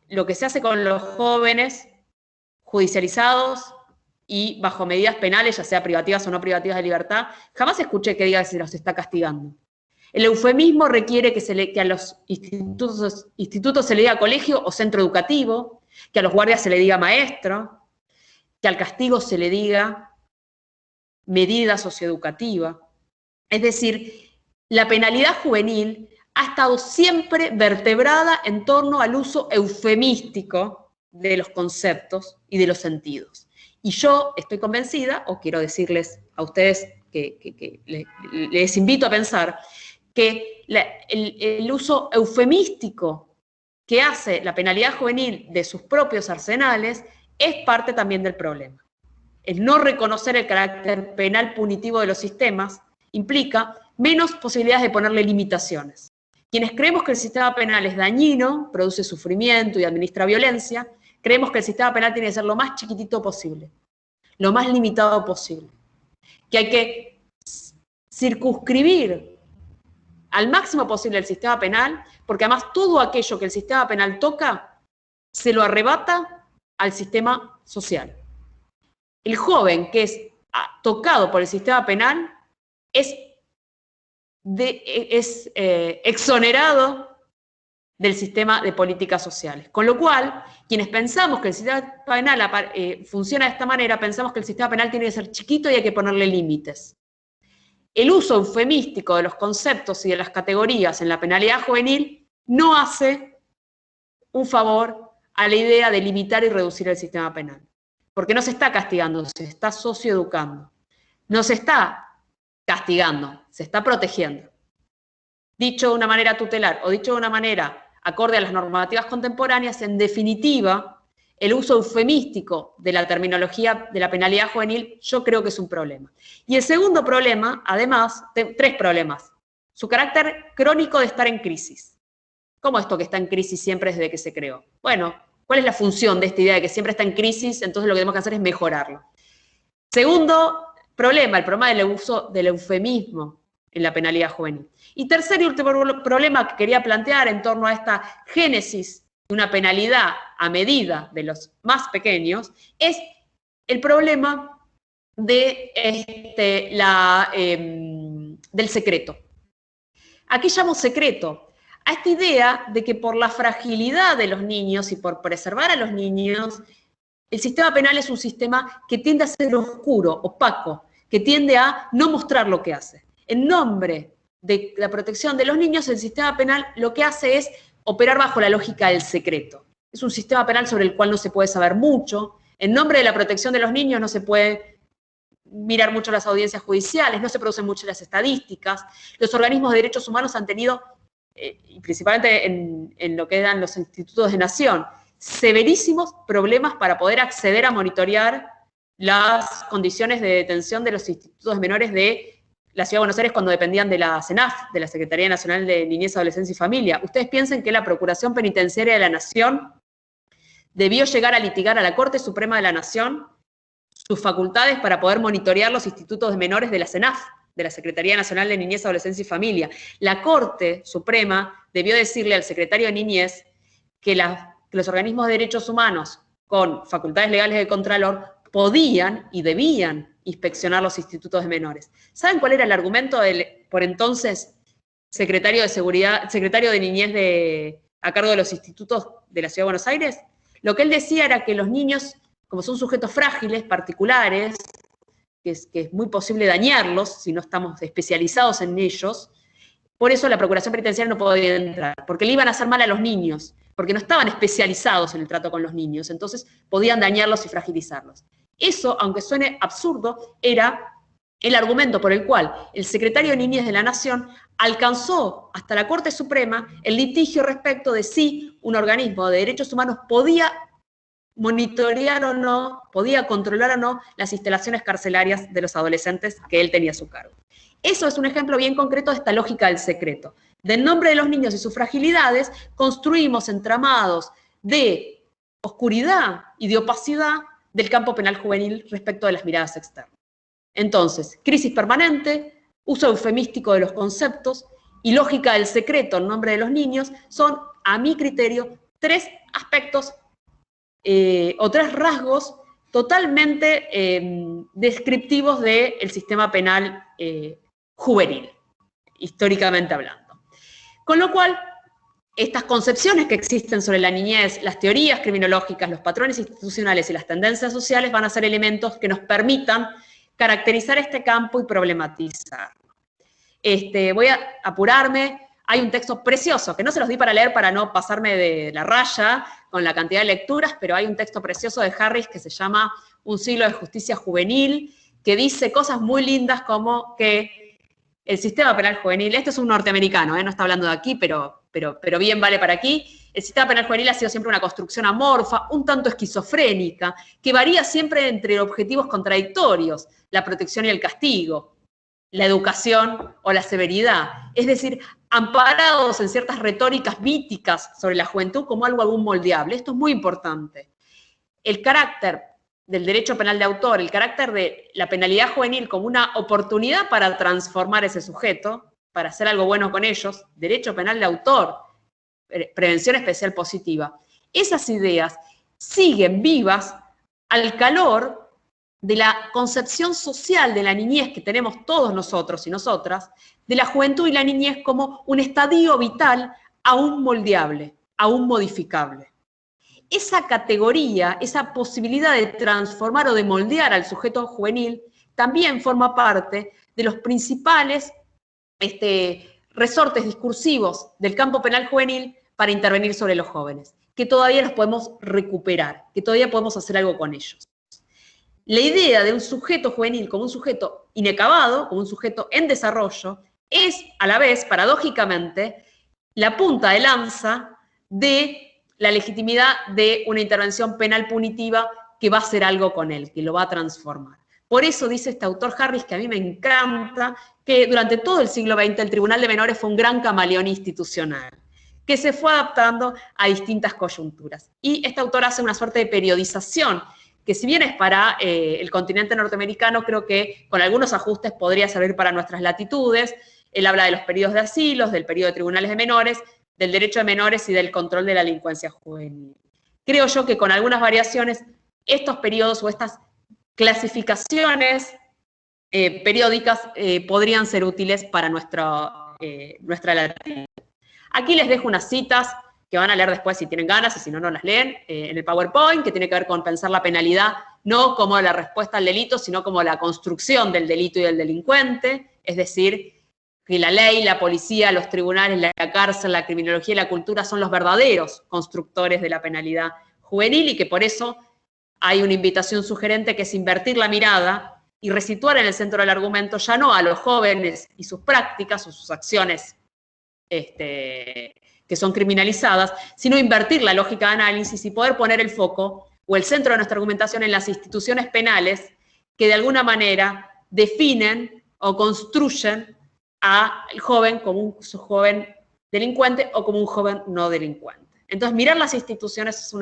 lo que se hace con los jóvenes judicializados y bajo medidas penales, ya sea privativas o no privativas de libertad, jamás escuché que diga que se los está castigando. El eufemismo requiere que a los institutos se le diga colegio o centro educativo, que a los guardias se le diga maestro, que al castigo se le diga medida socioeducativa. Es decir, la penalidad juvenil ha estado siempre vertebrada en torno al uso eufemístico de los conceptos y de los sentidos. Y yo estoy convencida, o quiero decirles a ustedes que les invito a pensar, que el uso eufemístico que hace la penalidad juvenil de sus propios arsenales es parte también del problema. El no reconocer el carácter penal punitivo de los sistemas implica menos posibilidades de ponerle limitaciones. Quienes creemos que el sistema penal es dañino, produce sufrimiento y administra violencia, creemos que el sistema penal tiene que ser lo más chiquitito posible, lo más limitado posible, que hay que circunscribir al máximo posible el sistema penal, porque además todo aquello que el sistema penal toca se lo arrebata al sistema social. El joven que es tocado por el sistema penal es exonerado del sistema de políticas sociales. Con lo cual, quienes pensamos que el sistema penal funciona de esta manera, pensamos que el sistema penal tiene que ser chiquito y hay que ponerle límites. El uso eufemístico de los conceptos y de las categorías en la penalidad juvenil no hace un favor a la idea de limitar y reducir el sistema penal. Porque no se está castigando, se está socioeducando. No se está castigando, se está protegiendo. Dicho de una manera tutelar o dicho de una manera acorde a las normativas contemporáneas, en definitiva, el uso eufemístico de la terminología de la penalidad juvenil, yo creo que es un problema. Y el segundo problema, además, tres problemas. Su carácter crónico de estar en crisis. ¿Cómo esto que está en crisis siempre desde que se creó? Bueno, ¿cuál es la función de esta idea de que siempre está en crisis? Entonces lo que tenemos que hacer es mejorarlo. Segundo problema, el problema del uso del eufemismo en la penalidad juvenil. Y tercer y último problema que quería plantear en torno a esta génesis de una penalidad a medida de los más pequeños es el problema de, del secreto. ¿A qué llamo secreto? A esta idea de que por la fragilidad de los niños y por preservar a los niños, el sistema penal es un sistema que tiende a ser oscuro, opaco, que tiende a no mostrar lo que hace. En nombre de la protección de los niños, el sistema penal lo que hace es operar bajo la lógica del secreto. Es un sistema penal sobre el cual no se puede saber mucho. En nombre de la protección de los niños no se puede mirar mucho las audiencias judiciales, no se producen mucho las estadísticas. Los organismos de derechos humanos han tenido, y principalmente en lo que eran los institutos de nación, severísimos problemas para poder acceder a monitorear las condiciones de detención de los institutos menores de la Ciudad de Buenos Aires cuando dependían de la CENAF, de la Secretaría Nacional de Niñez, Adolescencia y Familia. Ustedes piensen que la Procuración Penitenciaria de la Nación debió llegar a litigar a la Corte Suprema de la Nación sus facultades para poder monitorear los institutos de menores de la CENAF, de la Secretaría Nacional de Niñez, Adolescencia y Familia. La Corte Suprema debió decirle al secretario de Niñez que los organismos de derechos humanos con facultades legales de contralor podían y debían inspeccionar los institutos de menores. ¿Saben cuál era el argumento del, por entonces, secretario de Niñez a cargo de los institutos de la Ciudad de Buenos Aires? Lo que él decía era que los niños, como son sujetos frágiles, particulares, que es muy posible dañarlos si no estamos especializados en ellos, por eso la Procuración Penitenciaria no podía entrar, porque le iban a hacer mal a los niños, porque no estaban especializados en el trato con los niños, entonces podían dañarlos y fragilizarlos. Eso, aunque suene absurdo, era el argumento por el cual el secretario de Niñez de la Nación alcanzó hasta la Corte Suprema el litigio respecto de si un organismo de derechos humanos podía monitorear o no, podía controlar o no las instalaciones carcelarias de los adolescentes que él tenía a su cargo. Eso es un ejemplo bien concreto de esta lógica del secreto. Del nombre de los niños y sus fragilidades, construimos entramados de oscuridad y de opacidad del campo penal juvenil respecto de las miradas externas. Entonces, crisis permanente, uso eufemístico de los conceptos y lógica del secreto en nombre de los niños son, a mi criterio, tres aspectos o tres rasgos totalmente descriptivos del sistema penal juvenil, históricamente hablando. Con lo cual, estas concepciones que existen sobre la niñez, las teorías criminológicas, los patrones institucionales y las tendencias sociales van a ser elementos que nos permitan caracterizar este campo y problematizarlo. Voy a apurarme. Hay un texto precioso, que no se los di para leer para no pasarme de la raya con la cantidad de lecturas, pero hay un texto precioso de Harris que se llama Un siglo de justicia juvenil, que dice cosas muy lindas como que el sistema penal juvenil, esto es un norteamericano, no está hablando de aquí, pero bien vale para aquí, el sistema penal juvenil ha sido siempre una construcción amorfa, un tanto esquizofrénica, que varía siempre entre objetivos contradictorios, la protección y el castigo, la educación o la severidad, es decir, amparados en ciertas retóricas míticas sobre la juventud como algo aún moldeable. Esto es muy importante. El carácter del derecho penal de autor, el carácter de la penalidad juvenil como una oportunidad para transformar ese sujeto, para hacer algo bueno con ellos, derecho penal de autor, prevención especial positiva, esas ideas siguen vivas al calor de la concepción social de la niñez que tenemos todos nosotros y nosotras, de la juventud y la niñez como un estadio vital aún moldeable, aún modificable. Esa categoría, esa posibilidad de transformar o de moldear al sujeto juvenil, también forma parte de los principales resortes discursivos del campo penal juvenil para intervenir sobre los jóvenes, que todavía los podemos recuperar, que todavía podemos hacer algo con ellos. La idea de un sujeto juvenil como un sujeto inacabado, como un sujeto en desarrollo, es a la vez, paradójicamente, la punta de lanza de la legitimidad de una intervención penal punitiva que va a hacer algo con él, que lo va a transformar. Por eso dice este autor Harris, que a mí me encanta, que durante todo el siglo XX el Tribunal de Menores fue un gran camaleón institucional, que se fue adaptando a distintas coyunturas. Y este autor hace una suerte de periodización, que si bien es para el continente norteamericano, creo que con algunos ajustes podría servir para nuestras latitudes. Él habla de los periodos de asilos, del periodo de tribunales de menores, del derecho de menores y del control de la delincuencia juvenil. Creo yo que con algunas variaciones, estos periodos o estas clasificaciones periódicas podrían ser útiles para nuestra latitude. Aquí les dejo unas citas que van a leer después si tienen ganas y si no, no las leen, en el PowerPoint, que tiene que ver con pensar la penalidad no como la respuesta al delito, sino como la construcción del delito y del delincuente, es decir, que la ley, la policía, los tribunales, la cárcel, la criminología y la cultura son los verdaderos constructores de la penalidad juvenil y que por eso hay una invitación sugerente que es invertir la mirada y resituar en el centro del argumento ya no a los jóvenes y sus prácticas o sus acciones que son criminalizadas, sino invertir la lógica de análisis y poder poner el foco o el centro de nuestra argumentación en las instituciones penales que de alguna manera definen o construyen al joven como un joven delincuente o como un joven no delincuente. Entonces, mirar las instituciones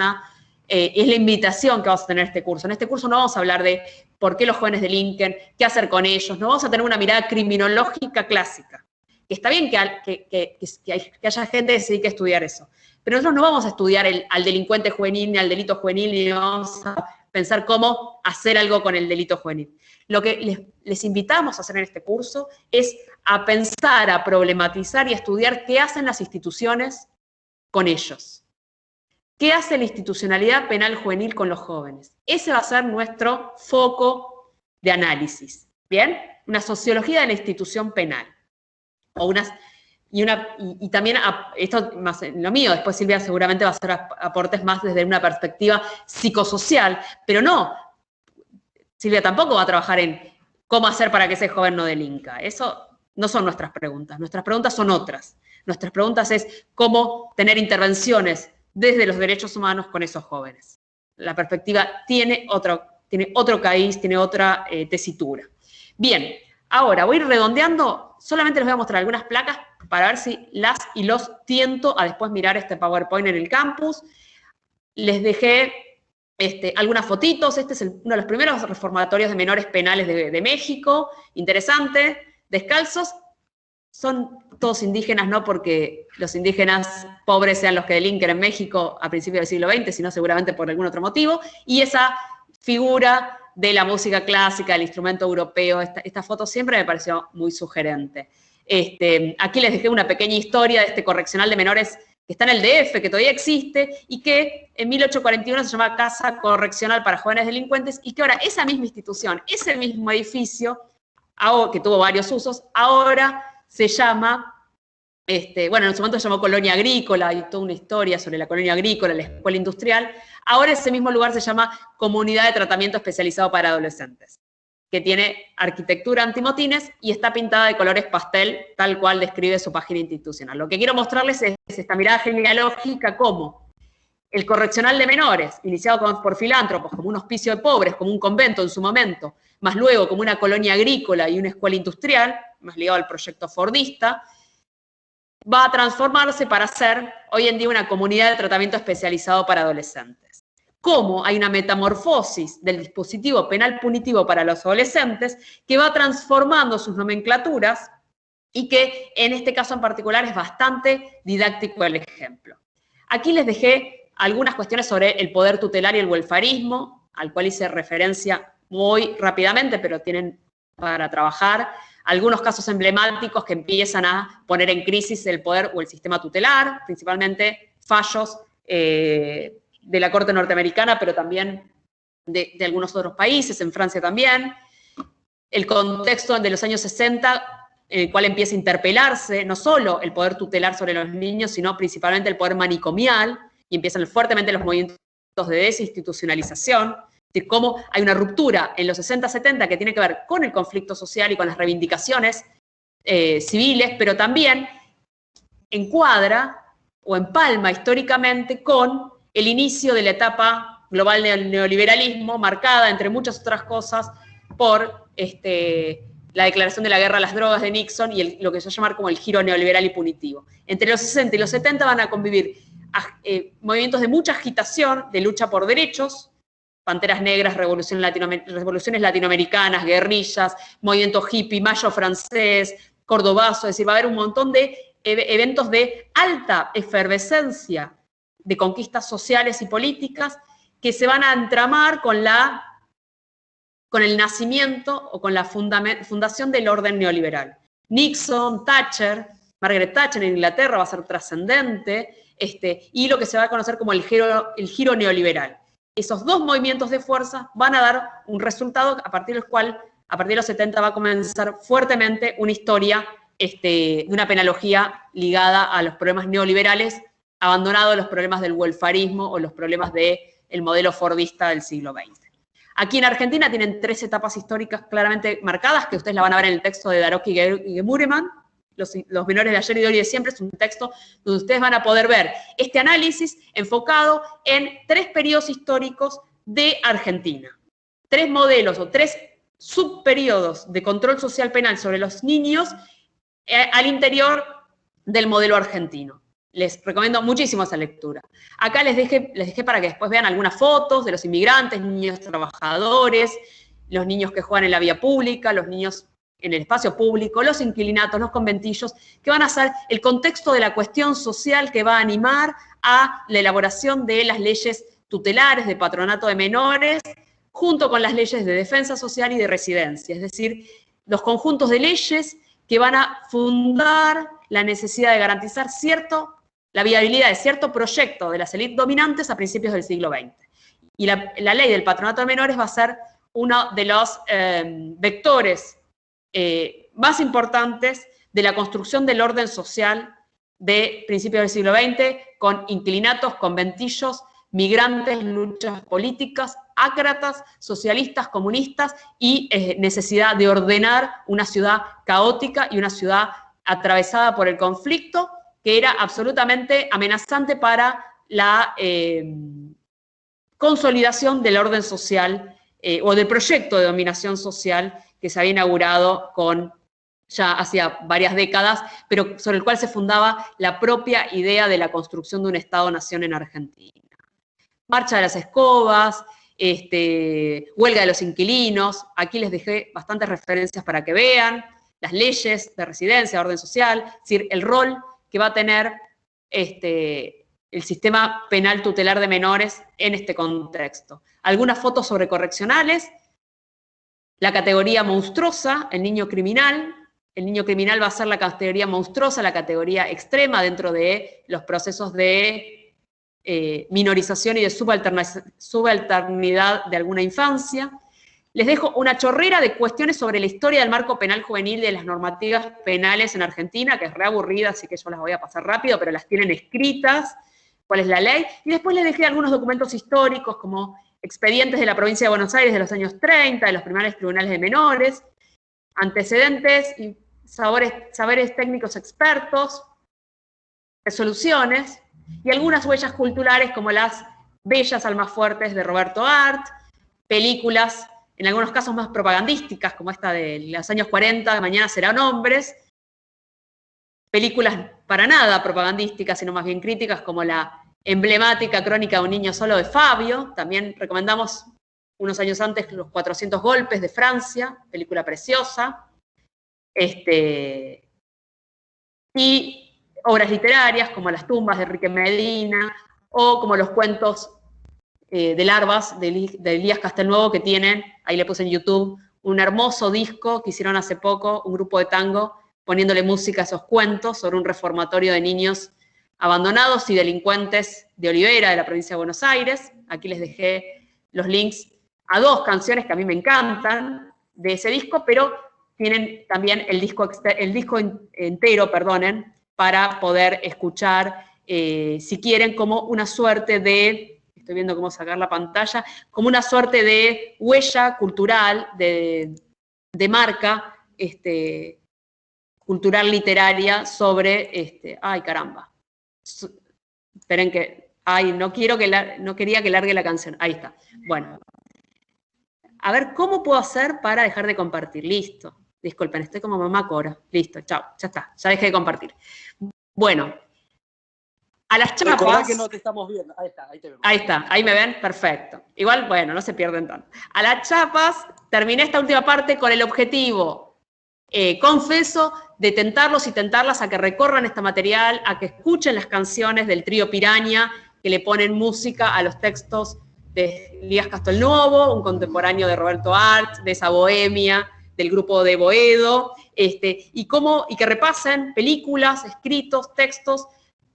es la invitación que vamos a tener en este curso. En este curso no vamos a hablar de por qué los jóvenes delinquen, qué hacer con ellos, no vamos a tener una mirada criminológica clásica. Que está bien que haya gente que se dedique a estudiar eso, pero nosotros no vamos a estudiar al delincuente juvenil ni al delito juvenil, ni vamos a pensar cómo hacer algo con el delito juvenil. Lo que les invitamos a hacer en este curso es a pensar, a problematizar y a estudiar qué hacen las instituciones con ellos. ¿Qué hace la institucionalidad penal juvenil con los jóvenes? Ese va a ser nuestro foco de análisis, ¿bien? Una sociología de la institución penal. Y también, esto más lo mío, después Silvia seguramente va a hacer aportes más desde una perspectiva psicosocial, pero no, Silvia tampoco va a trabajar en cómo hacer para que ese joven no delinca. Eso no son nuestras preguntas son otras. Nuestras preguntas es cómo tener intervenciones desde los derechos humanos con esos jóvenes. La perspectiva tiene otro cariz, tiene otra tesitura. Bien, ahora voy a ir redondeando, solamente les voy a mostrar algunas placas para ver si las y los tiento a después mirar este PowerPoint en el campus. Les dejé algunas fotitos, este es uno de los primeros reformatorios de menores penales de México, interesante, descalzos, son todos indígenas, no porque los indígenas pobres sean los que delinquen en México a principios del siglo XX, sino seguramente por algún otro motivo, y esa figura de la música clásica, del instrumento europeo, esta foto siempre me pareció muy sugerente. Aquí les dejé una pequeña historia de este correccional de menores que está en el DF, que todavía existe, y que en 1841 se llama Casa Correccional para Jóvenes Delincuentes, y que ahora esa misma institución, ese mismo edificio, que tuvo varios usos, ahora se llama, bueno, en su momento se llamó Colonia Agrícola, hay toda una historia sobre la colonia agrícola, la escuela industrial. Ahora ese mismo lugar se llama Comunidad de Tratamiento Especializado para Adolescentes, que tiene arquitectura antimotines y está pintada de colores pastel, tal cual describe su página institucional. Lo que quiero mostrarles es esta mirada genealógica como el correccional de menores, iniciado por filántropos, como un hospicio de pobres, como un convento en su momento, más luego como una colonia agrícola y una escuela industrial, más ligado al proyecto fordista, va a transformarse para ser hoy en día una comunidad de tratamiento especializado para adolescentes. Cómo hay una metamorfosis del dispositivo penal punitivo para los adolescentes que va transformando sus nomenclaturas y que en este caso en particular es bastante didáctico el ejemplo. Aquí les dejé algunas cuestiones sobre el poder tutelar y el welfarismo, al cual hice referencia muy rápidamente, pero tienen para trabajar. Algunos casos emblemáticos que empiezan a poner en crisis el poder o el sistema tutelar, principalmente fallos de la Corte norteamericana, pero también de algunos otros países, en Francia también. El contexto de los años 60, en el cual empieza a interpelarse no solo el poder tutelar sobre los niños, sino principalmente el poder manicomial, y empiezan fuertemente los movimientos de desinstitucionalización, de cómo hay una ruptura en los 60-70 que tiene que ver con el conflicto social y con las reivindicaciones civiles, pero también encuadra o empalma históricamente con el inicio de la etapa global del neoliberalismo, marcada, entre muchas otras cosas, por la declaración de la guerra a las drogas de Nixon y lo que se va a llamar como el giro neoliberal y punitivo. Entre los 60 y los 70 van a convivir movimientos de mucha agitación, de lucha por derechos, Panteras Negras, revoluciones latinoamericanas, guerrillas, movimiento hippie, Mayo francés, cordobazo, es decir, va a haber un montón de eventos de alta efervescencia de conquistas sociales y políticas que se van a entramar con el nacimiento o con la fundación del orden neoliberal. Nixon, Thatcher, Margaret Thatcher en Inglaterra va a ser trascendente, y lo que se va a conocer como el giro neoliberal. Esos dos movimientos de fuerza van a dar un resultado a partir del cual, a partir de los 70, va a comenzar fuertemente una historia de una penología ligada a los problemas neoliberales, abandonado los problemas del welfarismo o los problemas del modelo fordista del siglo XX. Aquí en Argentina tienen 3 etapas históricas claramente marcadas, que ustedes la van a ver en el texto de Daroski y Gemureman, los menores de ayer y de hoy y de siempre. Es un texto donde ustedes van a poder ver este análisis enfocado en 3 periodos históricos de Argentina. 3 modelos o 3 subperiodos de control social penal sobre los niños al interior del modelo argentino. Les recomiendo muchísimo esa lectura. Acá les dejé para que después vean algunas fotos de los inmigrantes, niños trabajadores, los niños que juegan en la vía pública, los niños en el espacio público, los inquilinatos, los conventillos, que van a ser el contexto de la cuestión social que va a animar a la elaboración de las leyes tutelares de patronato de menores, junto con las leyes de defensa social y de residencia, es decir, los conjuntos de leyes que van a fundar la necesidad de garantizar la viabilidad de cierto proyecto de las élites dominantes a principios del siglo XX. Y la ley del patronato de menores va a ser uno de los vectores más importantes de la construcción del orden social de principios del siglo XX, con inquilinatos, conventillos, migrantes, luchas políticas, ácratas, socialistas, comunistas y necesidad de ordenar una ciudad caótica y una ciudad atravesada por el conflicto, que era absolutamente amenazante para la consolidación del orden social o del proyecto de dominación social que se había inaugurado ya hacía varias décadas, pero sobre el cual se fundaba la propia idea de la construcción de un Estado-nación en Argentina. Marcha de las escobas, huelga de los inquilinos, aquí les dejé bastantes referencias para que vean, las leyes de residencia, de orden social, es decir, el rol que va a tener el sistema penal tutelar de menores en este contexto. Algunas fotos sobre correccionales, la categoría monstruosa, el niño criminal va a ser la categoría monstruosa, la categoría extrema dentro de los procesos de minorización y de subalternidad de alguna infancia. Les dejo una chorrera de cuestiones sobre la historia del marco penal juvenil y de las normativas penales en Argentina, que es re aburrida, así que yo las voy a pasar rápido, pero las tienen escritas, cuál es la ley. Y después les dejé algunos documentos históricos, como expedientes de la provincia de Buenos Aires de los años 30, de los primeros tribunales de menores, antecedentes y saberes técnicos expertos, resoluciones, y algunas huellas culturales como las bellas almafuertes de Roberto Art, películas, en algunos casos más propagandísticas, como esta de los años 40, de Mañana serán hombres, películas para nada propagandísticas, sino más bien críticas, como la emblemática Crónica de un niño solo de Fabio. También recomendamos unos años antes Los 400 golpes de Francia, película preciosa. Y obras literarias como Las tumbas de Enrique Medina, o como los cuentos de larvas de Elías Castelnuovo, que tienen, ahí le puse en YouTube, un hermoso disco que hicieron hace poco, un grupo de tango, poniéndole música a esos cuentos sobre un reformatorio de niños abandonados y delincuentes de Olivera, de la provincia de Buenos Aires. Aquí les dejé los links a 2 canciones que a mí me encantan de ese disco, pero tienen también el disco entero, para poder escuchar, si quieren, como una suerte de, estoy viendo cómo sacar la pantalla, como una suerte de huella cultural, de marca cultural literaria sobre, ay caramba, Esperen que... Ay, no quería que largue la canción. Ahí está. Bueno. A ver, ¿cómo puedo hacer para dejar de compartir? Listo. Disculpen, estoy como mamá Cora. Listo, chao, ya está. Ya dejé de compartir. Bueno. A las chapas... Recordá que no te estamos viendo. Ahí está, ahí te vemos. Ahí está, ahí me ven, perfecto. Igual, bueno, no se pierden tanto. A las chapas, terminé esta última parte con el objetivo, confeso, de tentarlos y tentarlas a que recorran este material, a que escuchen las canciones del trío Piraña, que le ponen música a los textos de Elías Castelnuovo, un contemporáneo de Roberto Arlt, de esa bohemia, del grupo de Boedo, y que repasen películas, escritos, textos,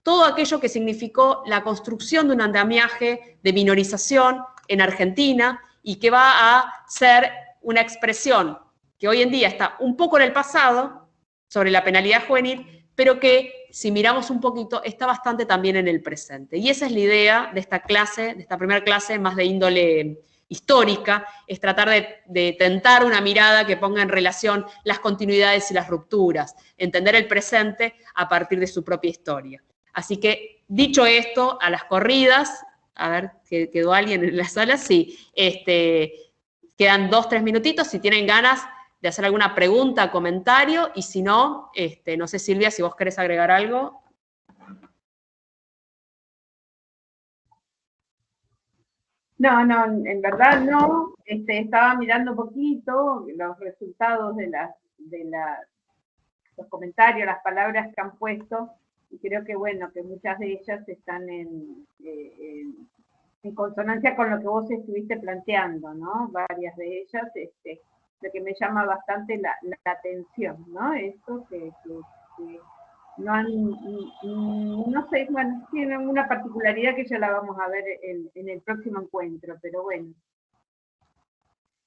todo aquello que significó la construcción de un andamiaje de minorización en Argentina y que va a ser una expresión que hoy en día está un poco en el pasado sobre la penalidad juvenil, pero que, si miramos un poquito, está bastante también en el presente. Y esa es la idea de esta clase, de esta primera clase más de índole histórica, es tratar de tentar una mirada que ponga en relación las continuidades y las rupturas, entender el presente a partir de su propia historia. Así que, dicho esto, a las corridas, a ver, ¿quedó alguien en la sala? Sí. Quedan 2-3 minutitos, si tienen ganas de hacer alguna pregunta, comentario, y si no, no sé, Silvia, si vos querés agregar algo. No, en verdad no. Estaba mirando un poquito los resultados de los comentarios, las palabras que han puesto, y creo que bueno, que muchas de ellas están en consonancia con lo que vos estuviste planteando, ¿no? Varias de ellas, lo que me llama bastante la atención, ¿no? Esto que no han, no sé, bueno, tienen una particularidad que ya la vamos a ver en el próximo encuentro, pero bueno.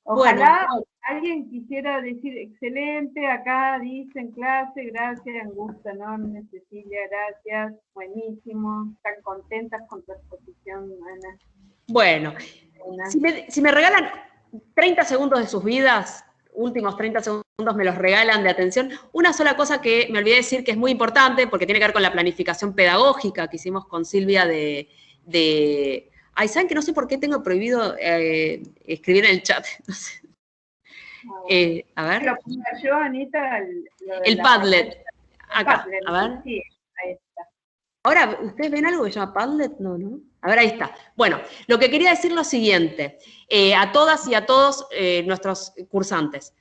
Ojalá alguien quisiera decir, excelente, acá dicen clase, gracias, gusto enorme, Cecilia, gracias, buenísimo, están contentas con tu exposición, Ana. Bueno, si me regalan 30 segundos de sus vidas, últimos 30 segundos me los regalan de atención, una sola cosa que me olvidé decir que es muy importante, porque tiene que ver con la planificación pedagógica que hicimos con Silvia Ay, ¿saben que no sé por qué tengo prohibido escribir en el chat? No sé. A ver. Lo pongo yo, Anita. El Padlet. Acá, Padlet, a ver. Sí, ahí está. Ahora, ¿ustedes ven algo que se llama Padlet? No, ¿no? A ver, ahí está. Bueno, lo que quería decir es lo siguiente, a todas y a todos nuestros cursantes.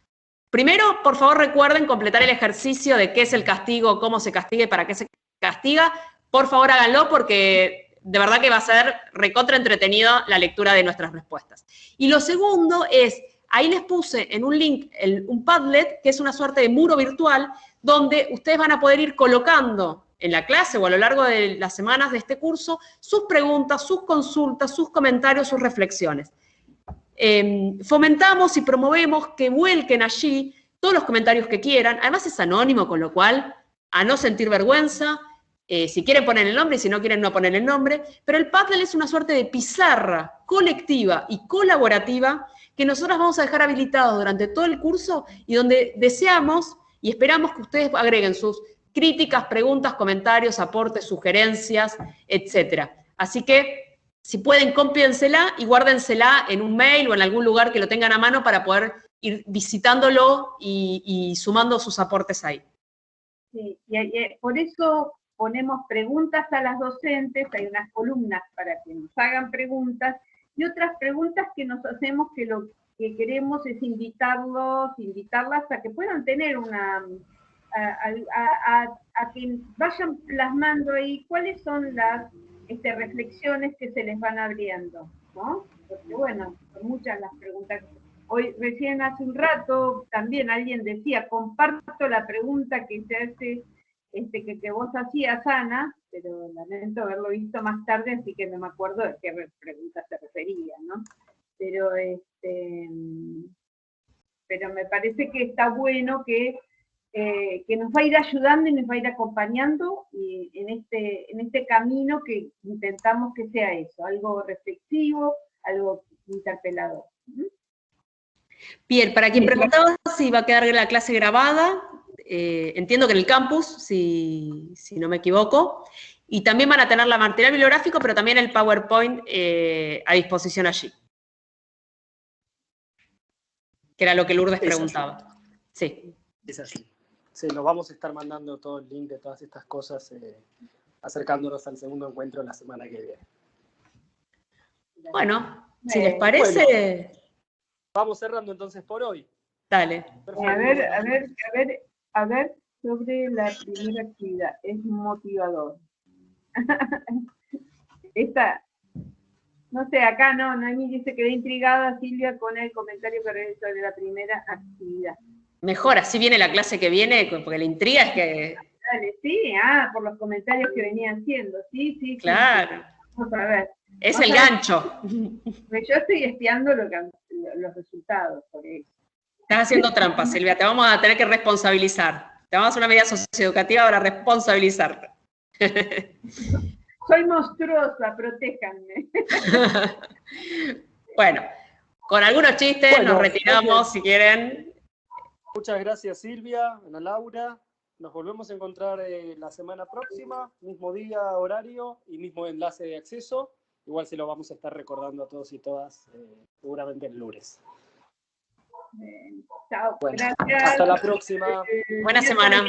Primero, por favor, recuerden completar el ejercicio de qué es el castigo, cómo se castiga y para qué se castiga. Por favor, háganlo porque de verdad que va a ser recontra entretenido la lectura de nuestras respuestas. Y lo segundo es, ahí les puse en un link un Padlet, que es una suerte de muro virtual, donde ustedes van a poder ir colocando en la clase o a lo largo de las semanas de este curso sus preguntas, sus consultas, sus comentarios, sus reflexiones. Fomentamos y promovemos que vuelquen allí todos los comentarios que quieran. Además es anónimo, con lo cual, a no sentir vergüenza, si quieren poner el nombre y si no quieren no poner el nombre, pero el Padlet es una suerte de pizarra colectiva y colaborativa que nosotros vamos a dejar habilitado durante todo el curso y donde deseamos y esperamos que ustedes agreguen sus críticas, preguntas, comentarios, aportes, sugerencias, etc. Así que, si pueden, cómpiensela y guárdensela en un mail o en algún lugar que lo tengan a mano para poder ir visitándolo y sumando sus aportes ahí. Sí, y por eso ponemos preguntas a las docentes, hay unas columnas para que nos hagan preguntas, y otras preguntas que nos hacemos que lo que queremos es invitarlas a que puedan tener a que vayan plasmando ahí cuáles son las reflexiones que se les van abriendo, ¿no? Porque bueno, son muchas las preguntas. Hoy, recién hace un rato, también alguien decía, comparto la pregunta que se hace, que vos hacías, Ana, pero lamento haberlo visto más tarde, así que no me acuerdo de qué pregunta se refería, ¿no? Pero me parece que está bueno que nos va a ir ayudando y nos va a ir acompañando y en este camino que intentamos que sea eso, algo reflexivo, algo interpelador. Bien, para quien preguntaba si va a quedar la clase grabada, entiendo que en el campus, si no me equivoco, y también van a tener la material bibliográfico, pero también el PowerPoint a disposición allí. Que era lo que Lourdes preguntaba. Sí. Es así. Sí, nos vamos a estar mandando todo el link de todas estas cosas, acercándonos al segundo encuentro la semana que viene. Bueno, si les parece... Bueno, vamos cerrando entonces por hoy. Dale. A ver, sobre la primera actividad, es motivador. Esta, no sé, acá no, Noemí se quedó intrigada, Silvia, con el comentario que realizó sobre la primera actividad. Mejor, así viene la clase que viene, porque la intriga es que... Dale, sí, por los comentarios que venían haciendo, sí. Claro. Sí. Vamos a ver. Es el gancho. Yo estoy espiando los resultados, por eso. Estás haciendo trampa, Silvia, te vamos a tener que responsabilizar. Te vamos a hacer una medida socioeducativa para responsabilizarte. Soy monstruosa, protéjanme. Bueno, con algunos chistes nos retiramos, si quieren. Muchas gracias, Silvia, Ana Laura. Nos volvemos a encontrar la semana próxima, mismo día, horario y mismo enlace de acceso. Igual se lo vamos a estar recordando a todos y todas, seguramente el lunes. Chao, bueno, gracias. Hasta la próxima. Buena semana.